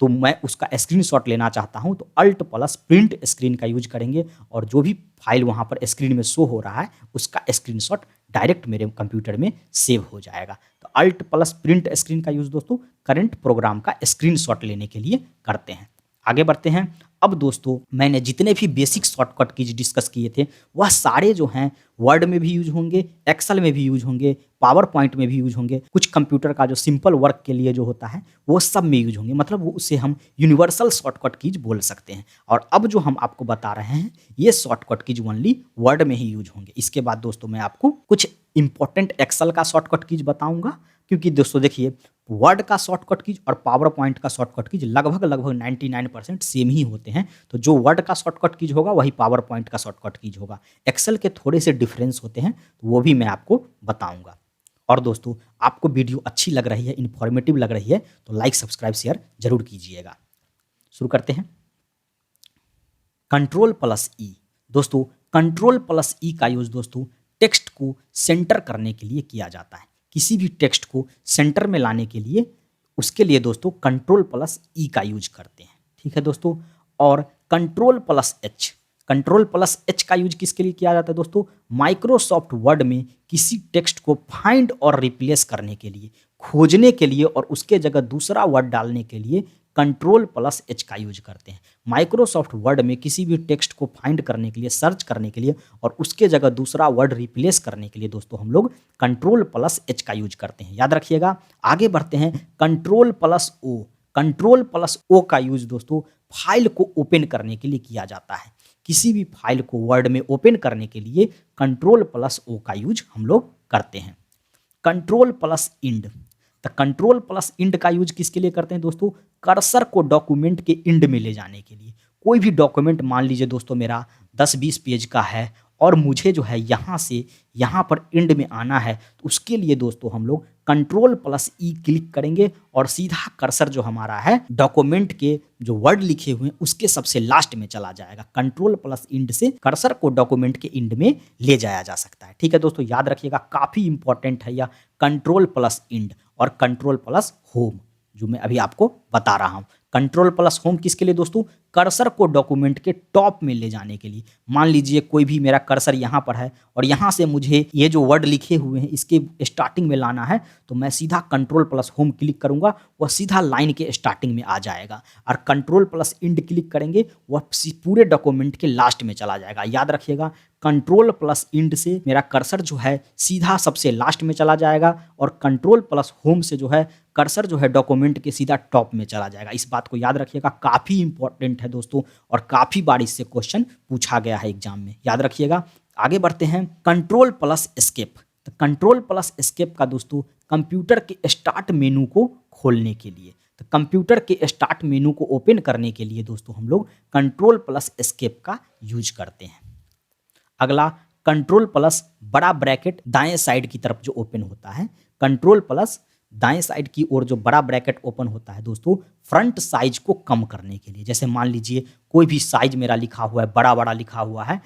तो मैं उसका स्क्रीनशॉट लेना चाहता हूं तो अल्ट प्लस प्रिंट स्क्रीन का यूज करेंगे और जो भी फाइल वहां पर स्क्रीन में शो हो रहा है उसका स्क्रीनशॉट डायरेक्ट मेरे कंप्यूटर में सेव हो जाएगा। तो अल्ट प्लस प्रिंट स्क्रीन का यूज दोस्तों करंट प्रोग्राम का स्क्रीनशॉट लेने के लिए करते हैं। आगे बढ़ते हैं। अब दोस्तों मैंने जितने भी बेसिक शॉर्टकट कीज डिस्कस किए थे वह सारे जो हैं वर्ड में भी यूज होंगे, एक्सेल में भी यूज होंगे, पावर पॉइंट में भी यूज होंगे, कुछ कंप्यूटर का जो सिंपल वर्क के लिए जो होता है वो सब में यूज होंगे। मतलब वो उसे हम यूनिवर्सल शॉर्टकट कीज बोल सकते हैं। और अब जो हम आपको बता रहे हैं ये शॉर्टकट कीज ओनली वर्ड में ही यूज होंगे। इसके बाद दोस्तों मैं आपको कुछ इंपॉर्टेंट एक्सेल का शॉर्टकट कीज बताऊंगा, क्योंकि दोस्तों देखिए वर्ड का शॉर्टकट कीज और पावर पॉइंट का शॉर्टकट कीज लगभग 99% सेम ही होते हैं। तो जो वर्ड का शॉर्टकट कीज होगा वही पावर पॉइंट का शॉर्टकट कीज होगा। एक्सेल के थोड़े से डिफरेंस होते हैं तो वो भी मैं आपको बताऊंगा। और दोस्तों आपको वीडियो अच्छी लग रही है, इन्फॉर्मेटिव लग रही है तो लाइक सब्सक्राइब शेयर जरूर कीजिएगा। शुरू करते हैं। कंट्रोल प्लस ई। दोस्तों कंट्रोल प्लस ई का यूज दोस्तों टेक्स्ट को सेंटर करने के लिए किया जाता है। किसी भी टेक्स्ट को सेंटर में लाने के लिए उसके लिए दोस्तों कंट्रोल प्लस ई का यूज करते हैं। ठीक है दोस्तों, और control plus H. Control plus H का यूज किसके लिए किया जाता है दोस्तों? माइक्रोसॉफ्ट वर्ड में किसी टेक्स्ट को फाइंड और रिप्लेस करने के लिए, खोजने के लिए और उसके जगह दूसरा वर्ड डालने के लिए कंट्रोल प्लस एच का यूज करते हैं। माइक्रोसॉफ्ट वर्ड में किसी भी टेक्स्ट को फाइंड करने के लिए, सर्च करने के लिए और उसके जगह दूसरा वर्ड रिप्लेस करने के लिए दोस्तों हम लोग कंट्रोल प्लस एच का यूज करते हैं। याद रखिएगा। आगे बढ़ते हैं। Control plus O. Control plus O का यूज दोस्तों फाइल को ओपन करने के लिए किया जाता है। किसी भी फाइल को वर्ड में ओपन करने के लिए कंट्रोल प्लस ओ का यूज हम लोग करते हैं। Control plus end. तो कंट्रोल प्लस इंड का यूज किसके लिए करते हैं दोस्तों? कर्सर को डॉक्यूमेंट के इंड में ले जाने के लिए। कोई भी डॉक्यूमेंट मान लीजिए दोस्तों मेरा 10-20 पेज का है और मुझे जो है यहाँ से यहाँ पर इंड में आना है तो उसके लिए दोस्तों हम लोग कंट्रोल प्लस ई क्लिक करेंगे और सीधा कर्सर जो हमारा है डॉक्यूमेंट के जो वर्ड लिखे हुए हैं उसके सबसे लास्ट में चला जाएगा। कंट्रोल प्लस इंड से कर्सर को डॉक्यूमेंट के इंड में ले जाया जा सकता है। ठीक है दोस्तों, याद रखिएगा, काफ़ी इंपॉर्टेंट है यह कंट्रोल प्लस इंड और कंट्रोल प्लस होम जो मैं अभी आपको बता रहा हूँ। कंट्रोल प्लस होम किसके लिए दोस्तों? कर्सर को डॉक्यूमेंट के टॉप में ले जाने के लिए। मान लीजिए कोई भी मेरा कर्सर यहाँ पर है और यहाँ से मुझे ये जो वर्ड लिखे हुए हैं इसके स्टार्टिंग में लाना है तो मैं सीधा कंट्रोल प्लस होम क्लिक करूँगा, वह सीधा लाइन के स्टार्टिंग में आ जाएगा। और कंट्रोल प्लस इंड क्लिक करेंगे वह पूरे डॉक्यूमेंट के लास्ट में चला जाएगा। याद रखिएगा, कंट्रोल प्लस इंड से मेरा कर्सर जो है सीधा सबसे लास्ट में चला जाएगा और कंट्रोल प्लस होम से जो है कर्सर जो है डॉक्यूमेंट के सीधा टॉप में चला जाएगा। इस बात को याद रखिएगा, काफ़ी इंपॉर्टेंट है दोस्तों और काफ़ी बार इससे क्वेश्चन पूछा गया है एग्जाम में। याद रखिएगा। आगे बढ़ते हैं। Control plus escape. तो कंट्रोल प्लस एस्केप का दोस्तों कंप्यूटर के स्टार्ट मेनू को खोलने के लिए, तो कंप्यूटर के स्टार्ट मेनू को ओपन करने के लिए दोस्तों हम लोग कंट्रोल प्लस एस्केप का यूज करते हैं। अगला कंट्रोल प्लस बड़ा ब्रैकेट दाएं साइड की तरफ जो ओपन होता है, कंट्रोल प्लस दाएं साइड की ओर जो बड़ा ब्रैकेट ओपन होता है दोस्तों फ्रंट साइज को कम करने के लिए। जैसे मान लीजिए कोई भी साइज मेरा लिखा हुआ है, बड़ा बड़ा लिखा हुआ है,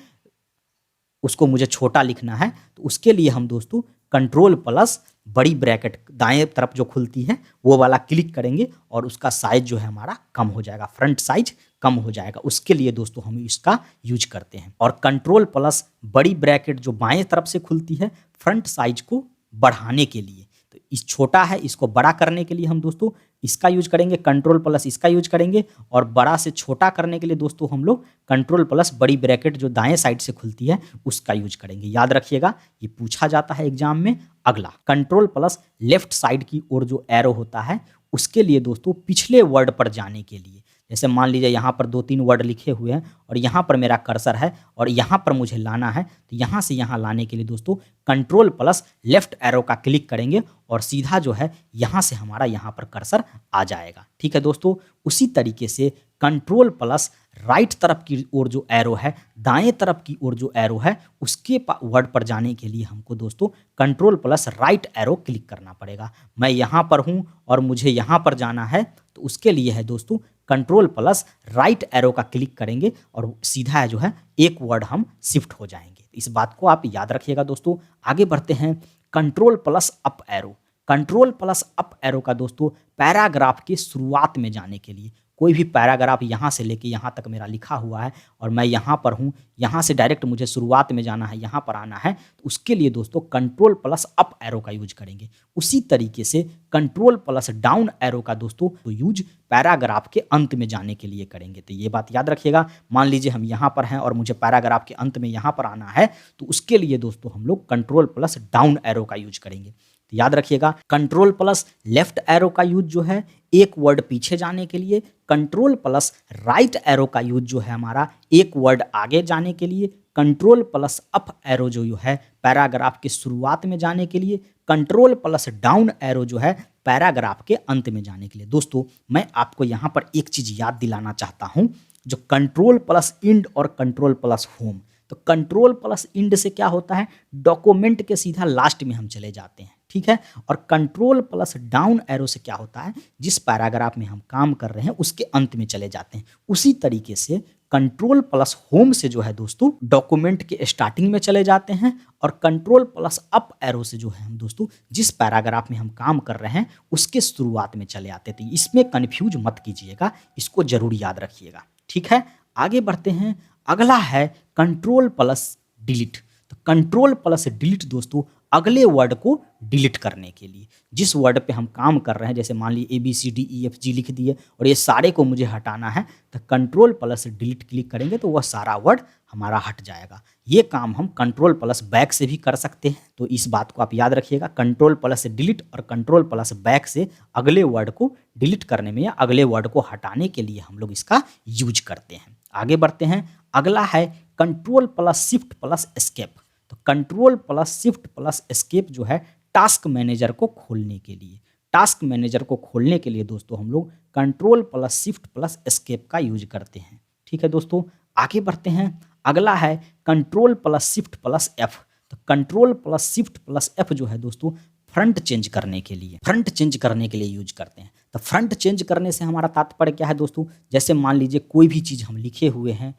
उसको मुझे छोटा लिखना है, तो उसके लिए हम दोस्तों कंट्रोल प्लस बड़ी ब्रैकेट दाएं तरफ जो खुलती है वो वाला क्लिक करेंगे और उसका साइज जो है हमारा कम हो जाएगा, फ्रंट साइज कम हो जाएगा। उसके लिए दोस्तों हम इसका यूज करते हैं। और कंट्रोल प्लस बड़ी ब्रैकेट जो बाएं तरफ से खुलती है फ्रंट साइज को बढ़ाने के लिए, तो इस छोटा है इसको बड़ा करने के लिए हम दोस्तों इसका यूज करेंगे, कंट्रोल प्लस इसका यूज करेंगे। और बड़ा से छोटा करने के लिए दोस्तों हम लोग कंट्रोल प्लस बड़ी ब्रैकेट जो दाएं साइड से खुलती है उसका यूज करेंगे। याद रखिएगा ये पूछा जाता है एग्जाम में। अगला कंट्रोल प्लस लेफ्ट साइड की ओर जो एरो होता है उसके लिए दोस्तों पिछले वर्ड पर जाने के लिए। जैसे मान लीजिए यहाँ पर 2-3 वर्ड लिखे हुए हैं और यहाँ पर मेरा कर्सर है और यहाँ पर मुझे लाना है, तो यहाँ से यहाँ लाने के लिए दोस्तों कंट्रोल प्लस लेफ्ट एरो का क्लिक करेंगे और सीधा जो है यहाँ से हमारा यहाँ पर कर्सर आ जाएगा। ठीक है दोस्तों, उसी तरीके से कंट्रोल प्लस राइट तरफ की ओर जो एरो है, दाएं तरफ की ओर जो एरो है उसके वर्ड पर जाने के लिए हमको दोस्तों control plus right arrow click करना पड़ेगा। मैं यहाँ पर हूँ और मुझे यहाँ पर जाना है, तो उसके लिए है दोस्तों कंट्रोल प्लस राइट एरो का क्लिक करेंगे और सीधा जो है एक वर्ड हम शिफ्ट हो जाएंगे। इस बात को आप याद रखिएगा दोस्तों। आगे बढ़ते हैं control plus up arrow. Control plus up arrow का दोस्तों पैराग्राफ के शुरुआत में जाने के लिए, कोई भी पैराग्राफ यहाँ से लेके यहाँ तक मेरा लिखा हुआ है और मैं यहाँ पर हूँ, यहाँ से डायरेक्ट मुझे शुरुआत में जाना है, यहाँ पर आना है, तो उसके लिए दोस्तों कंट्रोल प्लस अप एरो का यूज करेंगे। उसी तरीके से कंट्रोल प्लस डाउन एरो का दोस्तों तो यूज पैराग्राफ के अंत में जाने के लिए करेंगे। तो ये बात याद रखिएगा। मान लीजिए हम यहाँ पर हैं और मुझे पैराग्राफ के अंत में यहाँ पर आना है, तो उसके लिए दोस्तों हम लोग कंट्रोल प्लस डाउन एरो का यूज करेंगे। तो याद रखिएगा कंट्रोल प्लस लेफ्ट एरो का यूज जो है एक वर्ड पीछे जाने के लिए, कंट्रोल प्लस राइट एरो का यूज जो है हमारा एक वर्ड आगे जाने के लिए, कंट्रोल प्लस अप एरो जो है पैराग्राफ के शुरुआत में जाने के लिए, कंट्रोल प्लस डाउन एरो जो है पैराग्राफ के अंत में जाने के लिए। दोस्तों मैं आपको यहाँ पर एक चीज याद दिलाना चाहता हूँ, जो कंट्रोल प्लस इंड और कंट्रोल प्लस होम। तो कंट्रोल प्लस इंड से क्या होता है, डॉक्यूमेंट के सीधा लास्ट में हम चले जाते हैं, ठीक है। और कंट्रोल प्लस डाउन एरो से क्या होता है, जिस पैराग्राफ में हम काम कर रहे हैं उसके अंत में चले जाते हैं। उसी तरीके से कंट्रोल प्लस होम से जो है दोस्तों डॉक्यूमेंट के स्टार्टिंग में चले जाते हैं, और कंट्रोल प्लस अप एरो से जो है हम दोस्तों जिस पैराग्राफ में हम काम कर रहे हैं उसके शुरुआत में चले आते थे। इसमें कन्फ्यूज मत कीजिएगा, इसको जरूर याद रखिएगा, ठीक है। आगे बढ़ते हैं। अगला है कंट्रोल प्लस डिलीट। तो कंट्रोल प्लस डिलीट दोस्तों अगले वर्ड को डिलीट करने के लिए, जिस वर्ड पे हम काम कर रहे हैं, जैसे मान लीजिए ABCDEFG लिख दिए और ये सारे को मुझे हटाना है, तो कंट्रोल प्लस डिलीट क्लिक करेंगे तो वह सारा वर्ड हमारा हट जाएगा। ये काम हम कंट्रोल प्लस बैक से भी कर सकते हैं, तो इस बात को आप याद रखिएगा। कंट्रोल प्लस डिलीट और कंट्रोल प्लस बैक से अगले वर्ड को डिलीट करने में या अगले वर्ड को हटाने के लिए हम लोग इसका यूज करते हैं। आगे बढ़ते हैं। अगला है control plus shift plus escape. तो control plus shift plus escape जो है टास्क मैनेजर को खोलने के लिए, टास्क मैनेजर को खोलने के लिए दोस्तों हम लोग control plus shift plus escape का यूज करते हैं, ठीक है दोस्तों। आगे बढ़ते हैं। अगला है control plus shift plus F. तो control plus shift plus F जो है दोस्तों फ्रंट चेंज करने के लिए, फ्रंट चेंज करने के लिए यूज करते हैं। तो फ्रंट चेंज करने से हमारा तात्पर्य क्या है दोस्तों, जैसे मान लीजिए कोई भी चीज हम लिखे हुए हैं,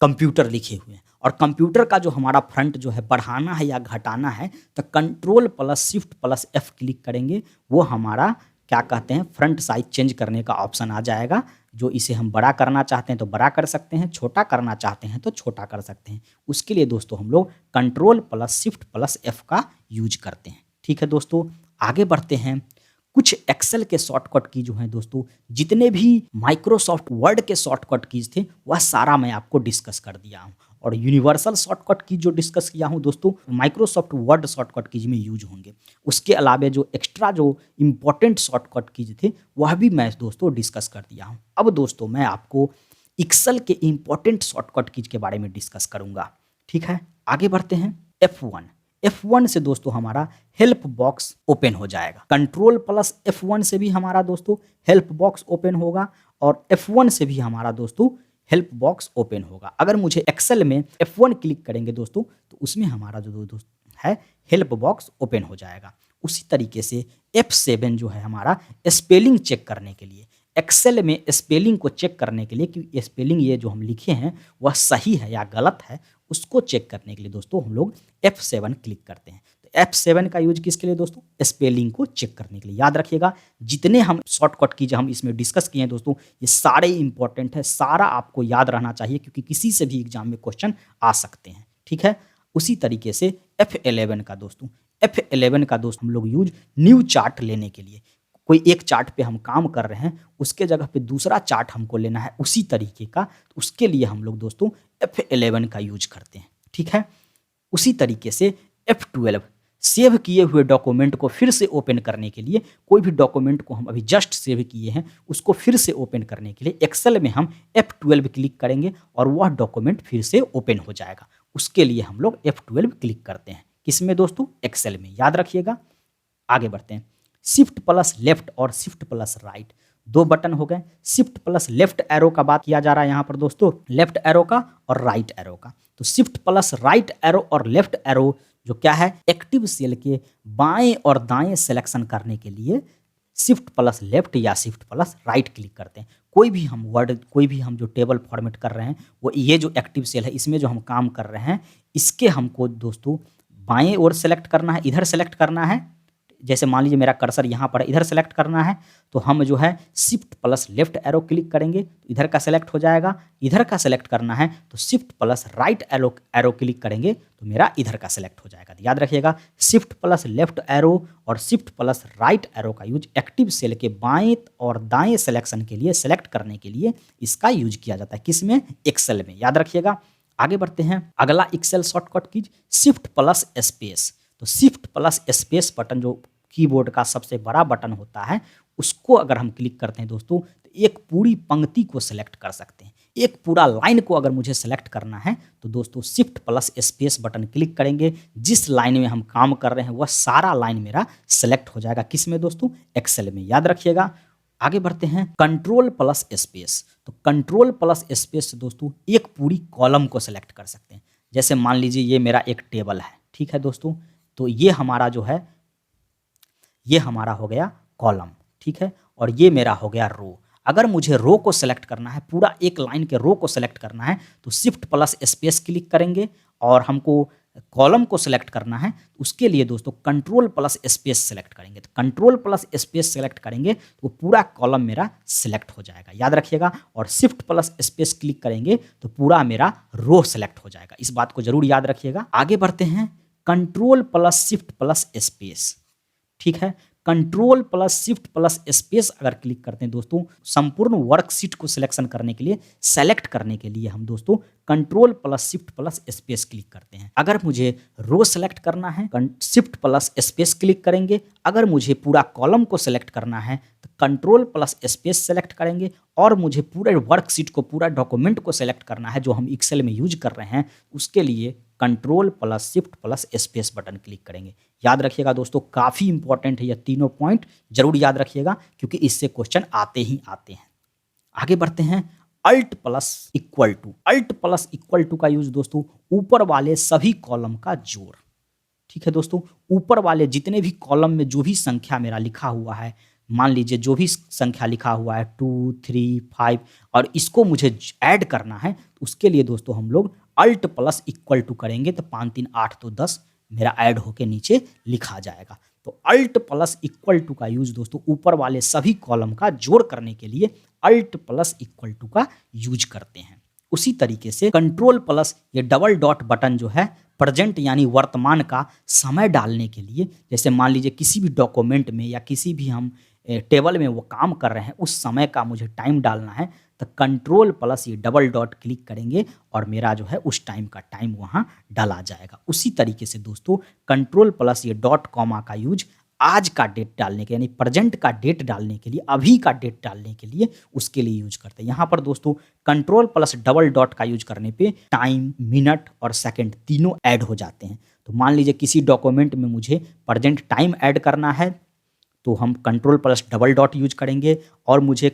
कंप्यूटर लिखे हुए हैं और कंप्यूटर का जो हमारा फ्रंट जो है बढ़ाना है या घटाना है, तो control plus shift plus F click करेंगे, वो हमारा क्या कहते हैं फ्रंट साइज चेंज करने का ऑप्शन आ जाएगा। जो इसे हम बड़ा करना चाहते हैं तो बड़ा कर सकते हैं, छोटा करना चाहते हैं तो छोटा कर सकते हैं। उसके लिए दोस्तों हम लोग control plus shift plus F का यूज करते हैं, ठीक है दोस्तों। आगे बढ़ते हैं। कुछ एक्सेल के शॉर्टकट की जो है दोस्तों, जितने भी माइक्रोसॉफ्ट वर्ड के शॉर्टकट कीज थे वह सारा मैं आपको डिस्कस कर दिया हूँ, और यूनिवर्सल शॉर्टकट की जो डिस्कस किया हूँ दोस्तों माइक्रोसॉफ्ट वर्ड शॉर्टकट कीज में यूज होंगे। उसके अलावा जो एक्स्ट्रा जो इंपॉर्टेंट शॉर्टकट कीज थे वह भी मैं दोस्तों डिस्कस कर दिया हूँ। अब दोस्तों मैं आपको एक्सेल के इंपॉर्टेंट शॉर्टकट कीज के बारे में डिस्कस करूँगा, ठीक है। आगे बढ़ते हैं। F1 से दोस्तों हमारा हेल्प बॉक्स ओपन हो जाएगा। कंट्रोल प्लस F1 से भी हमारा दोस्तों हेल्प बॉक्स ओपन होगा, और F1 से भी हमारा दोस्तों हेल्प बॉक्स ओपन होगा। अगर मुझे एक्सेल में F1 क्लिक करेंगे दोस्तों तो उसमें हमारा जो दोस्त है हेल्प बॉक्स ओपन हो जाएगा। उसी तरीके से F7 जो है हमारा स्पेलिंग चेक करने के लिए, एक्सेल में स्पेलिंग को चेक करने के लिए कि स्पेलिंग ये जो हम लिखे हैं वह सही है या गलत है, उसको चेक करने के लिए दोस्तों हम लोग F7 क्लिक करते हैं। तो F7 का यूज किसके लिए दोस्तों? स्पेलिंग को चेक करने के लिए। याद रखिएगा जितने हम शॉर्टकट कीज हम इसमें डिस्कस किए हैं दोस्तों, ये सारे इंपॉर्टेंट है, सारा आपको याद रहना चाहिए क्योंकि किसी से भी एग्जाम में क्वेश्चन आ सकते हैं। ठीक है, उसी तरीके से F11 का दोस्तों, F11 का दोस्त हम लोग यूज न्यू चार्ट लेने के लिए, कोई एक चार्ट पे हम काम कर रहे हैं उसके जगह पे दूसरा चार्ट हमको लेना है उसी तरीके का, तो उसके लिए हम लोग दोस्तों F11 का यूज करते हैं। ठीक है, उसी तरीके से F12 सेव किए हुए डॉक्यूमेंट को फिर से ओपन करने के लिए, कोई भी डॉक्यूमेंट को हम अभी जस्ट सेव किए हैं उसको फिर से ओपन करने के लिए एक्सेल में हम F12 क्लिक करेंगे और वह डॉक्यूमेंट फिर से ओपन हो जाएगा। उसके लिए हम लोग F12 क्लिक करते हैं। किसमें दोस्तों? एक्सेल में। याद रखिएगा। आगे बढ़ते हैं। शिफ्ट प्लस लेफ्ट और शिफ्ट प्लस राइट, दो बटन हो गए। शिफ्ट प्लस लेफ्ट एरो का बात किया जा रहा है यहाँ पर दोस्तों, लेफ्ट एरो का और राइट एरो का। तो शिफ्ट प्लस राइट एरो और लेफ्ट एरो जो क्या है, एक्टिव सेल के बाएं और दाएं सिलेक्शन करने के लिए शिफ्ट प्लस लेफ्ट या शिफ्ट प्लस राइट क्लिक करते हैं। कोई भी हम वर्ड, कोई भी हम जो टेबल फॉर्मेट कर रहे हैं, वो ये जो एक्टिव सेल है इसमें जो हम काम कर रहे हैं, इसके हमको दोस्तों बाएं ओर सेलेक्ट करना है, इधर सेलेक्ट करना है। जैसे मान लीजिए मेरा कर्सर यहाँ पर इधर सेलेक्ट करना है, तो हम जो है shift plus left arrow click करेंगे तो इधर का सेलेक्ट हो जाएगा। इधर का सेलेक्ट करना है तो shift plus right arrow click करेंगे तो मेरा इधर का सेलेक्ट हो जाएगा। तो याद रखिएगा, शिफ्ट प्लस लेफ्ट एरो और शिफ्ट प्लस राइट एरो का यूज एक्टिव सेल के बाएं और दाएं सिलेक्शन के लिए, सेलेक्ट करने के लिए इसका यूज किया जाता है। किसमें? एक्सेल में। याद रखिएगा। आगे बढ़ते हैं। अगला Excel shortcut keys shift plus space. तो शिफ्ट प्लस स्पेस बटन जो कीबोर्ड का सबसे बड़ा बटन होता है, उसको अगर हम क्लिक करते हैं दोस्तों तो एक पूरी पंक्ति को सेलेक्ट कर सकते हैं। एक पूरा लाइन को अगर मुझे सेलेक्ट करना है तो दोस्तों shift plus space button click करेंगे, जिस लाइन में हम काम कर रहे हैं वह सारा लाइन मेरा सेलेक्ट हो जाएगा। किस में दोस्तों? एक्सेल में। याद रखिएगा। आगे बढ़ते हैं। Control plus space. तो कंट्रोल प्लस स्पेस से दोस्तों एक पूरी कॉलम को सेलेक्ट कर सकते हैं। जैसे मान लीजिए ये मेरा एक टेबल है, ठीक है दोस्तों, तो ये हमारा जो है, ये हमारा हो गया कॉलम, ठीक है, और ये मेरा हो गया रो। अगर मुझे रो को सेलेक्ट करना है, पूरा एक लाइन के रो को सेलेक्ट करना है, तो शिफ्ट प्लस स्पेस क्लिक करेंगे, और हमको कॉलम को सेलेक्ट करना है उसके लिए दोस्तों कंट्रोल प्लस स्पेस सेलेक्ट करेंगे। तो कंट्रोल प्लस स्पेस सेलेक्ट करेंगे तो पूरा कॉलम मेरा सेलेक्ट हो जाएगा। याद रखिएगा। और शिफ्ट प्लस स्पेस क्लिक करेंगे तो पूरा मेरा रो सेलेक्ट हो जाएगा। इस बात को जरूर याद रखिएगा। आगे बढ़ते हैं। Control plus shift plus space, ठीक है, control plus shift plus space अगर क्लिक करते हैं दोस्तों, संपूर्ण वर्कशीट को सिलेक्शन करने के लिए, सेलेक्ट करने के लिए हम दोस्तों control plus shift plus space click करते हैं। अगर मुझे रो सेलेक्ट करना है, शिफ्ट प्लस स्पेस क्लिक करेंगे। अगर मुझे पूरा कॉलम को सेलेक्ट करना है तो कंट्रोल प्लस स्पेस सेलेक्ट करेंगे। और मुझे पूरे वर्कशीट को, पूरा डॉक्यूमेंट को सेलेक्ट करना है जो हम एक्सेल में यूज कर रहे हैं, उसके लिए control plus shift plus space button click करेंगे। याद रखिएगा दोस्तों, काफ़ी इंपॉर्टेंट है ये तीनों पॉइंट, जरूर याद रखिएगा क्योंकि इससे क्वेश्चन आते ही आते हैं। आगे बढ़ते हैं। Alt plus equal to. Alt plus equal to का यूज दोस्तों ऊपर वाले सभी कॉलम का जोड़, ठीक है दोस्तों, ऊपर वाले जितने भी कॉलम में जो भी संख्या मेरा लिखा हुआ है, मान लीजिए जो भी संख्या लिखा हुआ है 2, 3, 5, और इसको मुझे ऐड करना है, तो उसके लिए दोस्तों हम लोग अल्ट प्लस इक्वल टू करेंगे तो 5, 3, 8 तो 10 मेरा ऐड होके नीचे लिखा जाएगा। तो अल्ट प्लस इक्वल टू का यूज दोस्तों ऊपर वाले सभी कॉलम का जोड़ करने के लिए अल्ट प्लस इक्वल टू का यूज करते हैं। उसी तरीके से कंट्रोल प्लस ये डबल डॉट बटन जो है प्रेजेंट यानी वर्तमान का समय डालने के लिए, जैसे मान लीजिए किसी भी डॉक्यूमेंट में या किसी भी हम टेबल में वो काम कर रहे हैं, उस समय का मुझे टाइम डालना है, तो कंट्रोल प्लस ये डबल डॉट क्लिक करेंगे और मेरा जो है उस टाइम का टाइम वहाँ डाला जाएगा। उसी तरीके से दोस्तों कंट्रोल प्लस ये डॉट कॉमा का यूज आज का डेट डालने के, यानी प्रेजेंट का डेट डालने के लिए, अभी का डेट डालने के लिए, उसके लिए यूज करते हैं। यहाँ पर दोस्तों कंट्रोल प्लस डबल डॉट का यूज करने पे टाइम, मिनट और सेकंड तीनों ऐड हो जाते हैं। तो मान लीजिए किसी डॉक्यूमेंट में मुझे प्रेजेंट टाइम ऐड करना है तो हम control plus double dot use करेंगे, और मुझे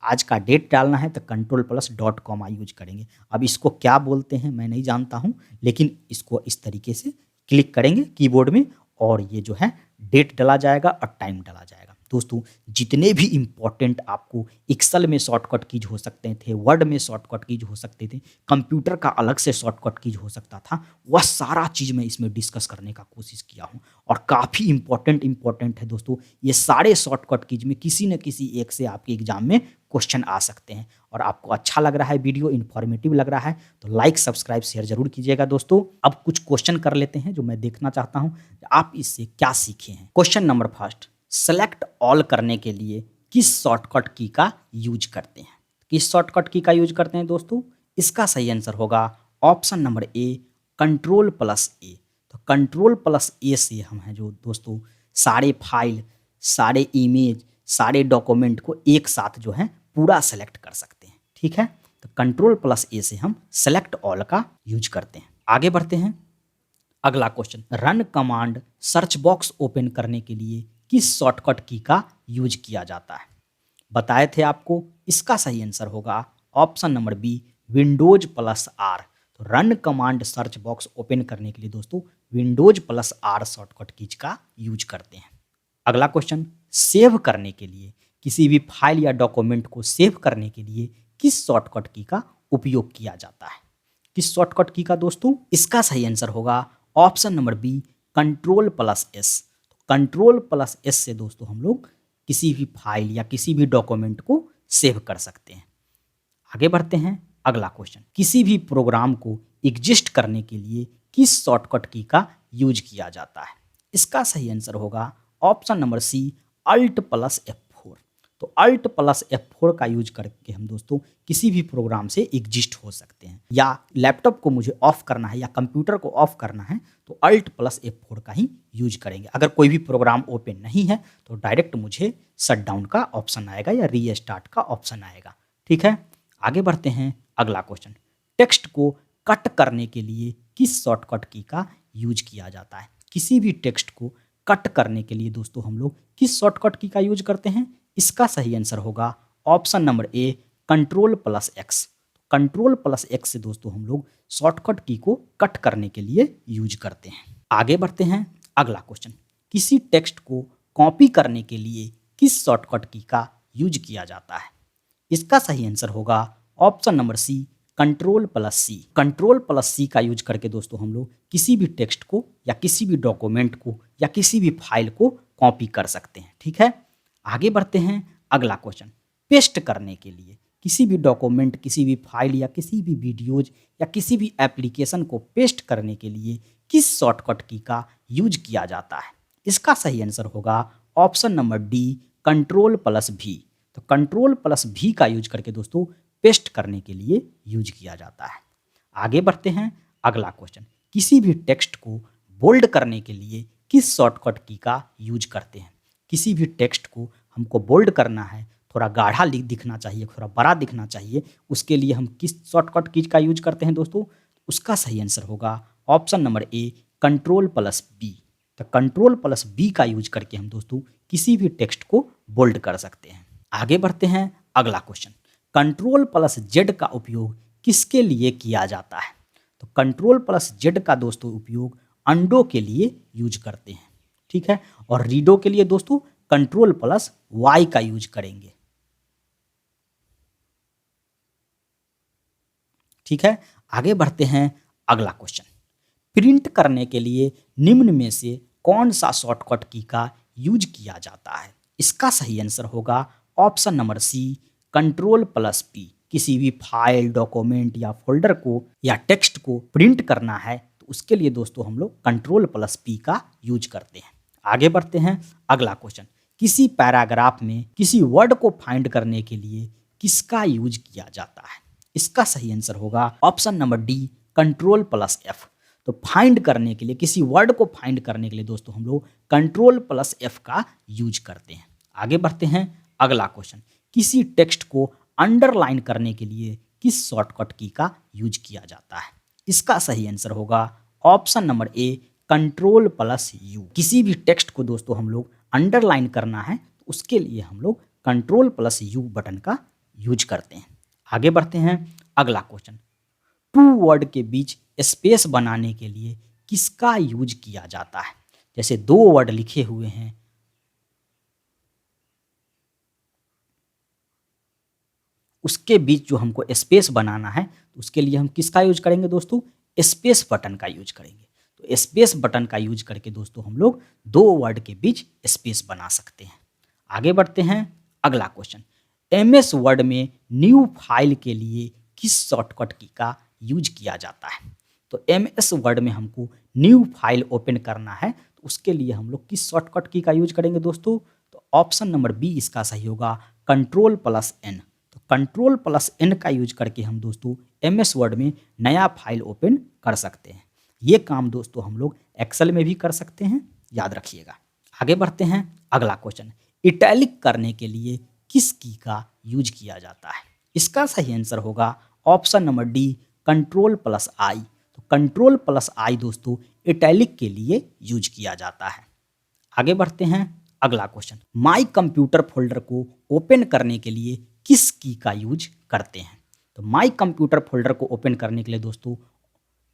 आज का डेट डालना है तो control plus dot comma use करेंगे। अब इसको क्या बोलते हैं मैं नहीं जानता हूँ, लेकिन इसको इस तरीके से क्लिक करेंगे कीबोर्ड में और ये जो है डेट डाला जाएगा और टाइम डाला जाएगा। दोस्तों जितने भी इम्पोर्टेंट आपको एक्सेल में शॉर्टकट कीज हो सकते थे, वर्ड में शॉर्टकट कीज हो सकते थे, कंप्यूटर का अलग से शॉर्टकट कीज हो सकता था, वह सारा चीज़ मैं इसमें डिस्कस करने का कोशिश किया हूँ और काफ़ी इंपॉर्टेंट है दोस्तों। ये सारे शॉर्टकट कीज में किसी न किसी एक से आपके एग्जाम में क्वेश्चन आ सकते हैं। और आपको अच्छा लग रहा है, वीडियो इन्फॉर्मेटिव लग रहा है तो लाइक सब्सक्राइब शेयर जरूर कीजिएगा दोस्तों। अब कुछ क्वेश्चन कर लेते हैं जो मैं देखना चाहता हूँ आप इससे क्या सीखे हैं। Question number first, select all करने के लिए किस शॉर्टकट की का यूज करते हैं? किस शॉर्टकट की का यूज करते हैं दोस्तों? इसका सही आंसर होगा option number A, control plus A. तो कंट्रोल प्लस ए से हम हैं जो दोस्तों सारे फाइल, सारे इमेज, सारे डॉक्यूमेंट को एक साथ जो है पूरा सेलेक्ट कर सकते हैं। ठीक है, तो कंट्रोल प्लस ए से हम सेलेक्ट ऑल का यूज करते हैं। आगे बढ़ते हैं। अगला question, run command search box open करने के लिए किस शॉर्टकट की का यूज किया जाता है? बताए थे आपको, इसका सही आंसर होगा option number B, windows plus R. तो run command search box open करने के लिए दोस्तों windows plus R shortcut keys का यूज करते हैं। अगला क्वेश्चन, सेव करने के लिए, किसी भी फाइल या डॉक्यूमेंट को सेव करने के लिए किस शॉर्टकट की का उपयोग किया जाता है? किस शॉर्टकट की का दोस्तों? इसका सही आंसर होगा option number B, control plus S. तो कंट्रोल प्लस एस से दोस्तों हम लोग किसी भी फाइल या किसी भी डॉक्यूमेंट को सेव कर सकते हैं। आगे बढ़ते हैं। अगला क्वेश्चन, किसी भी प्रोग्राम को एग्जिस्ट करने के लिए किस शॉर्टकट की का यूज किया जाता है? इसका सही आंसर होगा option number C, alt plus F4। तो अल्ट प्लस F4 का यूज करके हम दोस्तों किसी भी प्रोग्राम से एग्जिस्ट हो सकते हैं। या लैपटॉप को मुझे ऑफ करना है या कंप्यूटर को ऑफ करना है तो अल्ट प्लस F4 का ही यूज करेंगे। अगर कोई भी प्रोग्राम ओपन नहीं है तो डायरेक्ट मुझे शट डाउन का ऑप्शन आएगा या रीस्टार्ट का ऑप्शन आएगा। ठीक है, आगे बढ़ते हैं। अगला क्वेश्चन, टेक्स्ट को कट करने के लिए किस शॉर्टकट की का यूज किया जाता है? किसी भी टेक्स्ट को कट करने के लिए दोस्तों हम लोग किस शॉर्टकट की का यूज करते हैं? इसका सही आंसर होगा option number A, control plus x. Control plus x से दोस्तों हम लोग शॉर्टकट की को कट करने के लिए यूज करते हैं। आगे बढ़ते हैं। अगला क्वेश्चन, किसी टेक्स्ट को कॉपी करने के लिए किस शॉर्टकट की का यूज किया जाता है? इसका सही आंसर होगा option number C, control plus C. Control plus C का यूज करके दोस्तों हम लोग किसी भी टेक्स्ट को या किसी भी डॉक्यूमेंट को या किसी भी फाइल को कॉपी कर सकते हैं। ठीक है, आगे बढ़ते हैं। अगला क्वेश्चन, पेस्ट करने के लिए किसी भी डॉक्यूमेंट, किसी भी फाइल या किसी भी वीडियोज या किसी भी एप्लीकेशन को पेस्ट करने के लिए किस शॉर्टकट की का यूज किया जाता है? इसका सही आंसर होगा option number D, control plus भी। तो कंट्रोल प्लस भी का यूज करके दोस्तों पेस्ट करने के लिए यूज किया जाता है। आगे बढ़ते हैं। अगला क्वेश्चन, किसी भी टेक्स्ट को बोल्ड करने के लिए किस शॉर्टकट की का यूज करते हैं? किसी भी टेक्स्ट को हमको बोल्ड करना है, थोड़ा गाढ़ा दिखना चाहिए, थोड़ा बड़ा दिखना चाहिए, उसके लिए हम किस शॉर्टकट की का यूज करते हैं दोस्तों? उसका सही आंसर होगा option number A, control plus B. तो कंट्रोल प्लस बी का यूज करके हम दोस्तों किसी भी टेक्स्ट को बोल्ड कर सकते हैं। आगे बढ़ते हैं। अगला क्वेश्चन, कंट्रोल प्लस जेड का उपयोग किसके लिए किया जाता है? तो कंट्रोल प्लस जेड का दोस्तों उपयोग अंडो के लिए यूज करते हैं। ठीक है, और रीडो के लिए दोस्तों कंट्रोल प्लस वाई का यूज करेंगे। ठीक है, आगे बढ़ते हैं। अगला क्वेश्चन, प्रिंट करने के लिए निम्न में से कौन सा शॉर्टकट की का यूज किया जाता है? इसका सही आंसर होगा option number C, control plus P. किसी भी फाइल, डॉक्यूमेंट या फोल्डर को या टेक्स्ट को प्रिंट करना है तो उसके लिए दोस्तों हम लोग कंट्रोल प्लस पी का यूज करते हैं। आगे बढ़ते हैं। अगला क्वेश्चन, किसी पैराग्राफ में किसी वर्ड को फाइंड करने के लिए किसका यूज किया जाता है? इसका सही आंसर होगा option number D, control plus F. तो फाइंड करने के लिए, किसी वर्ड को फाइंड करने के लिए दोस्तों हम लोग कंट्रोल प्लस एफ का यूज करते हैं। आगे बढ़ते हैं। अगला क्वेश्चन, किसी टेक्स्ट को अंडरलाइन करने के लिए किस शॉर्टकट की का यूज किया जाता है? इसका सही आंसर होगा option number A, control plus you. किसी भी टेक्स्ट को दोस्तों हम लोग अंडरलाइन करना है तो उसके लिए हम लोग कंट्रोल प्लस यू बटन का यूज करते हैं। आगे बढ़ते हैं, अगला क्वेश्चन, टू वर्ड के बीच स्पेस बनाने के लिए किसका यूज किया जाता है? जैसे दो वर्ड लिखे हुए हैं, उसके बीच जो हमको स्पेस बनाना है, तो उसके लिए हम किसका यूज करेंगे दोस्तों? स्पेस बटन का यूज करेंगे। तो स्पेस बटन का यूज करके दोस्तों हम लोग दो वर्ड के बीच स्पेस बना सकते हैं। आगे बढ़ते हैं, अगला क्वेश्चन, एमएस वर्ड में न्यू फाइल के लिए किस शॉर्टकट की का यूज किया जाता है? तो एमएस वर्ड में हमको न्यू फाइल ओपन करना है, तो उसके लिए हम लोग किस शॉर्टकट की का यूज करेंगे दोस्तों? तो ऑप्शन नंबर बी इसका सही होगा, कंट्रोल+N। तो कंट्रोल+N का यूज करके हम दोस्तों एमएस वर्ड में नया फाइल ओपन कर सकते हैं। ये काम दोस्तों हम लोग एक्सेल में भी कर सकते हैं, याद रखिएगा। आगे बढ़ते हैं, अगला क्वेश्चन, इटैलिक करने के लिए किस की का यूज किया जाता है? इसका सही आंसर होगा ऑप्शन नंबर डी, कंट्रोल+I। तो कंट्रोल+I दोस्तों इटैलिक के लिए यूज किया जाता है। आगे बढ़ते हैं, अगला क्वेश्चन, माई कंप्यूटर फोल्डर को ओपन करने के लिए किस की का यूज करते हैं? तो माई कंप्यूटर फोल्डर को ओपन करने के लिए दोस्तों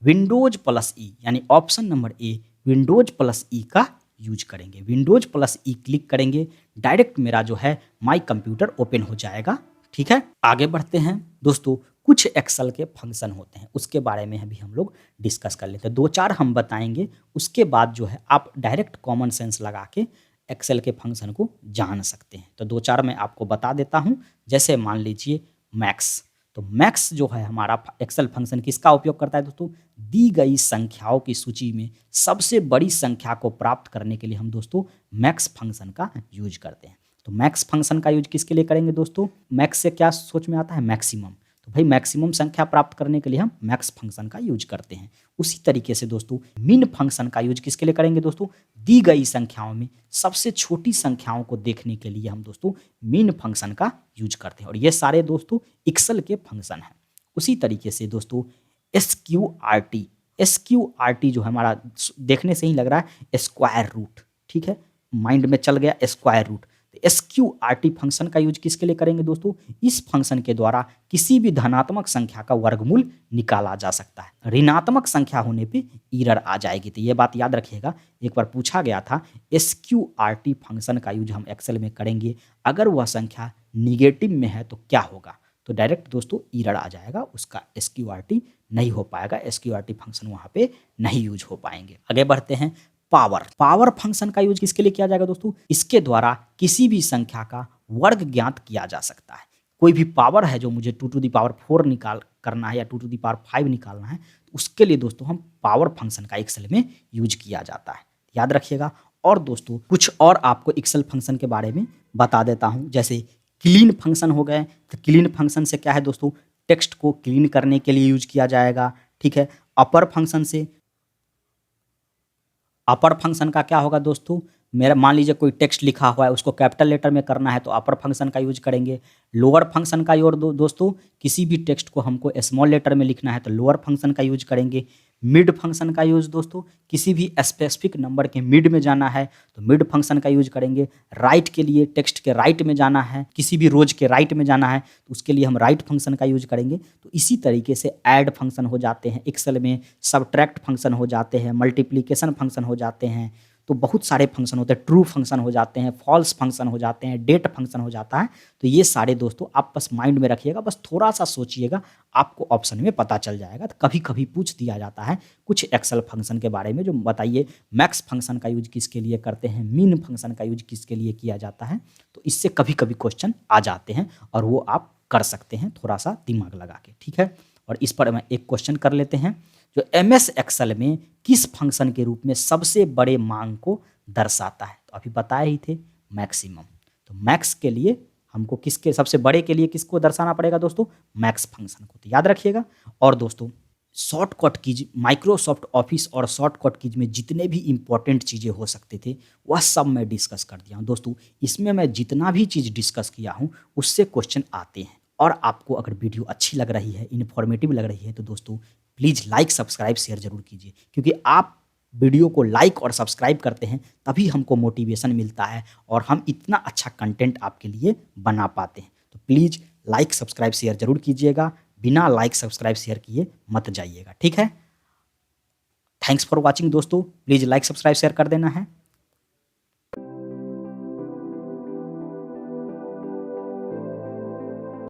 विंडोज+E यानी ऑप्शन नंबर ए, विंडोज+E का यूज करेंगे। विंडोज+E क्लिक करेंगे, डायरेक्ट मेरा जो है माई कंप्यूटर ओपन हो जाएगा। ठीक है, आगे बढ़ते हैं दोस्तों, कुछ एक्सेल के फंक्शन होते हैं, उसके बारे में भी हम लोग डिस्कस कर लेते हैं। दो चार हम बताएंगे, उसके बाद जो है आप डायरेक्ट कॉमन सेंस लगा के एक्सेल के फंक्शन को जान सकते हैं। तो दो चार मैं आपको बता देता हूं, जैसे मान लीजिए मैक्स। तो मैक्स जो है हमारा एक्सेल फंक्शन किसका उपयोग करता है दोस्तों? दी गई संख्याओं की सूची में सबसे बड़ी संख्या को प्राप्त करने के लिए हम दोस्तों मैक्स फंक्शन का यूज करते हैं। तो मैक्स फंक्शन का यूज किसके लिए करेंगे दोस्तों? मैक्स से क्या सोच में आता है? मैक्सिमम। तो भाई मैक्सिमम संख्या प्राप्त करने के लिए हम मैक्स फंक्शन का यूज करते हैं। उसी तरीके से दोस्तों मिन फंक्शन का यूज किसके लिए करेंगे दोस्तों? दी गई संख्याओं में सबसे छोटी संख्याओं को देखने के लिए हम दोस्तों मिन फंक्शन का यूज करते हैं। और ये सारे दोस्तों एक्सेल के फंक्शन हैं। उसी तरीके से दोस्तों SQRT, SQRT जो हमारा देखने से ही लग रहा है स्क्वायर रूट, ठीक है, माइंड में चल गया स्क्वायर रूट। SQRT फंक्शन का यूज किसके लिए करेंगे दोस्तों? इस फंक्शन के द्वारा किसी भी धनात्मक संख्या का वर्गमूल निकाला जा सकता है। ऋणात्मक संख्या होने पे एरर आ जाएगी, तो ये बात याद रखिएगा। एक बार पूछा गया था SQRT फंक्शन का यूज हम एक्सेल में करेंगे, अगर वह संख्या निगेटिव में है तो क्या होगा? तो डायरेक्ट दोस्तों एरर आ जाएगा, उसका SQRT नहीं हो पाएगा, SQRT फंक्शन वहाँ पे नहीं यूज हो पाएंगे। आगे बढ़ते हैं, पावर फंक्शन का यूज किसके लिए किया जाएगा दोस्तों? इसके द्वारा किसी भी संख्या का वर्ग ज्ञात किया जा सकता है। कोई भी पावर है जो मुझे 2⁴ निकाल करना है या 2⁵ निकालना है, तो उसके लिए दोस्तों हम पावर फंक्शन का एक्सेल में यूज किया जाता है, याद रखिएगा। और दोस्तों कुछ और आपको एक्सेल फंक्शन के बारे में बता देता हूं, जैसे क्लीन फंक्शन हो गए। तो क्लीन फंक्शन से क्या है दोस्तों? टेक्स्ट को क्लीन करने के लिए यूज किया जाएगा, ठीक है। अपर फंक्शन का क्या होगा दोस्तों? मेरा मान लीजिए कोई टेक्स्ट लिखा हुआ है, उसको कैपिटल लेटर में करना है तो अपर फंक्शन का यूज करेंगे। लोअर फंक्शन का यूज दोस्तों किसी भी टेक्स्ट को हमको स्मॉल लेटर में लिखना है तो लोअर फंक्शन का यूज करेंगे। मिड फंक्शन का यूज दोस्तों किसी भी स्पेसिफिक नंबर के मिड में जाना है तो मिड फंक्शन का यूज करेंगे। राइट के लिए टेक्स्ट के राइट में जाना है, किसी भी रोज के राइट में जाना है तो उसके लिए हम राइट फंक्शन का यूज करेंगे। तो इसी तरीके से ऐड फंक्शन हो जाते हैं एक्सेल में, सबट्रैक्ट फंक्शन हो जाते हैं, मल्टीप्लिकेशन फंक्शन हो जाते हैं। तो बहुत सारे फंक्शन होते हैं, ट्रू फंक्शन हो जाते हैं, फॉल्स फंक्शन हो जाते हैं, डेट फंक्शन हो जाता है। तो ये सारे दोस्तों आप बस माइंड में रखिएगा, बस थोड़ा सा सोचिएगा, आपको ऑप्शन में पता चल जाएगा। तो कभी कभी पूछ दिया जाता है कुछ एक्सेल फंक्शन के बारे में, जो बताइए मैक्स फंक्शन का यूज किसके लिए करते हैं, मीन फंक्शन का यूज किसके लिए किया जाता है। तो इससे कभी कभी क्वेश्चन आ जाते हैं और वो आप कर सकते हैं थोड़ा सा दिमाग लगा के, ठीक है। और इस पर मैं एक क्वेश्चन कर लेते हैं, जो MS एक्सेल में किस फंक्शन के रूप में सबसे बड़े मांग को दर्शाता है? तो अभी बताए ही थे, मैक्सिमम। तो मैक्स के लिए हमको किसके सबसे बड़े के लिए किसको दर्शाना पड़ेगा दोस्तों? मैक्स फंक्शन को, तो याद रखिएगा। और दोस्तों शॉर्टकट कीज, माइक्रोसॉफ्ट ऑफिस और शॉर्टकट कीज में जितने भी इंपॉर्टेंट चीज़ें हो सकते थे वह सब मैं डिस्कस कर दिया हूँ दोस्तों। इसमें मैं जितना भी चीज़ डिस्कस किया हूँ उससे क्वेश्चन आते हैं। और आपको अगर वीडियो अच्छी लग रही है, इन्फॉर्मेटिव लग रही है, तो दोस्तों प्लीज़ लाइक, सब्सक्राइब, शेयर जरूर कीजिए, क्योंकि आप वीडियो को लाइक और सब्सक्राइब करते हैं तभी हमको मोटिवेशन मिलता है और हम इतना अच्छा कंटेंट आपके लिए बना पाते हैं। तो प्लीज़ लाइक सब्सक्राइब शेयर जरूर कीजिएगा, बिना लाइक सब्सक्राइब शेयर किए मत जाइएगा, ठीक है। थैंक्स फॉर वॉचिंग दोस्तों, प्लीज़ लाइक सब्सक्राइब शेयर कर देना है।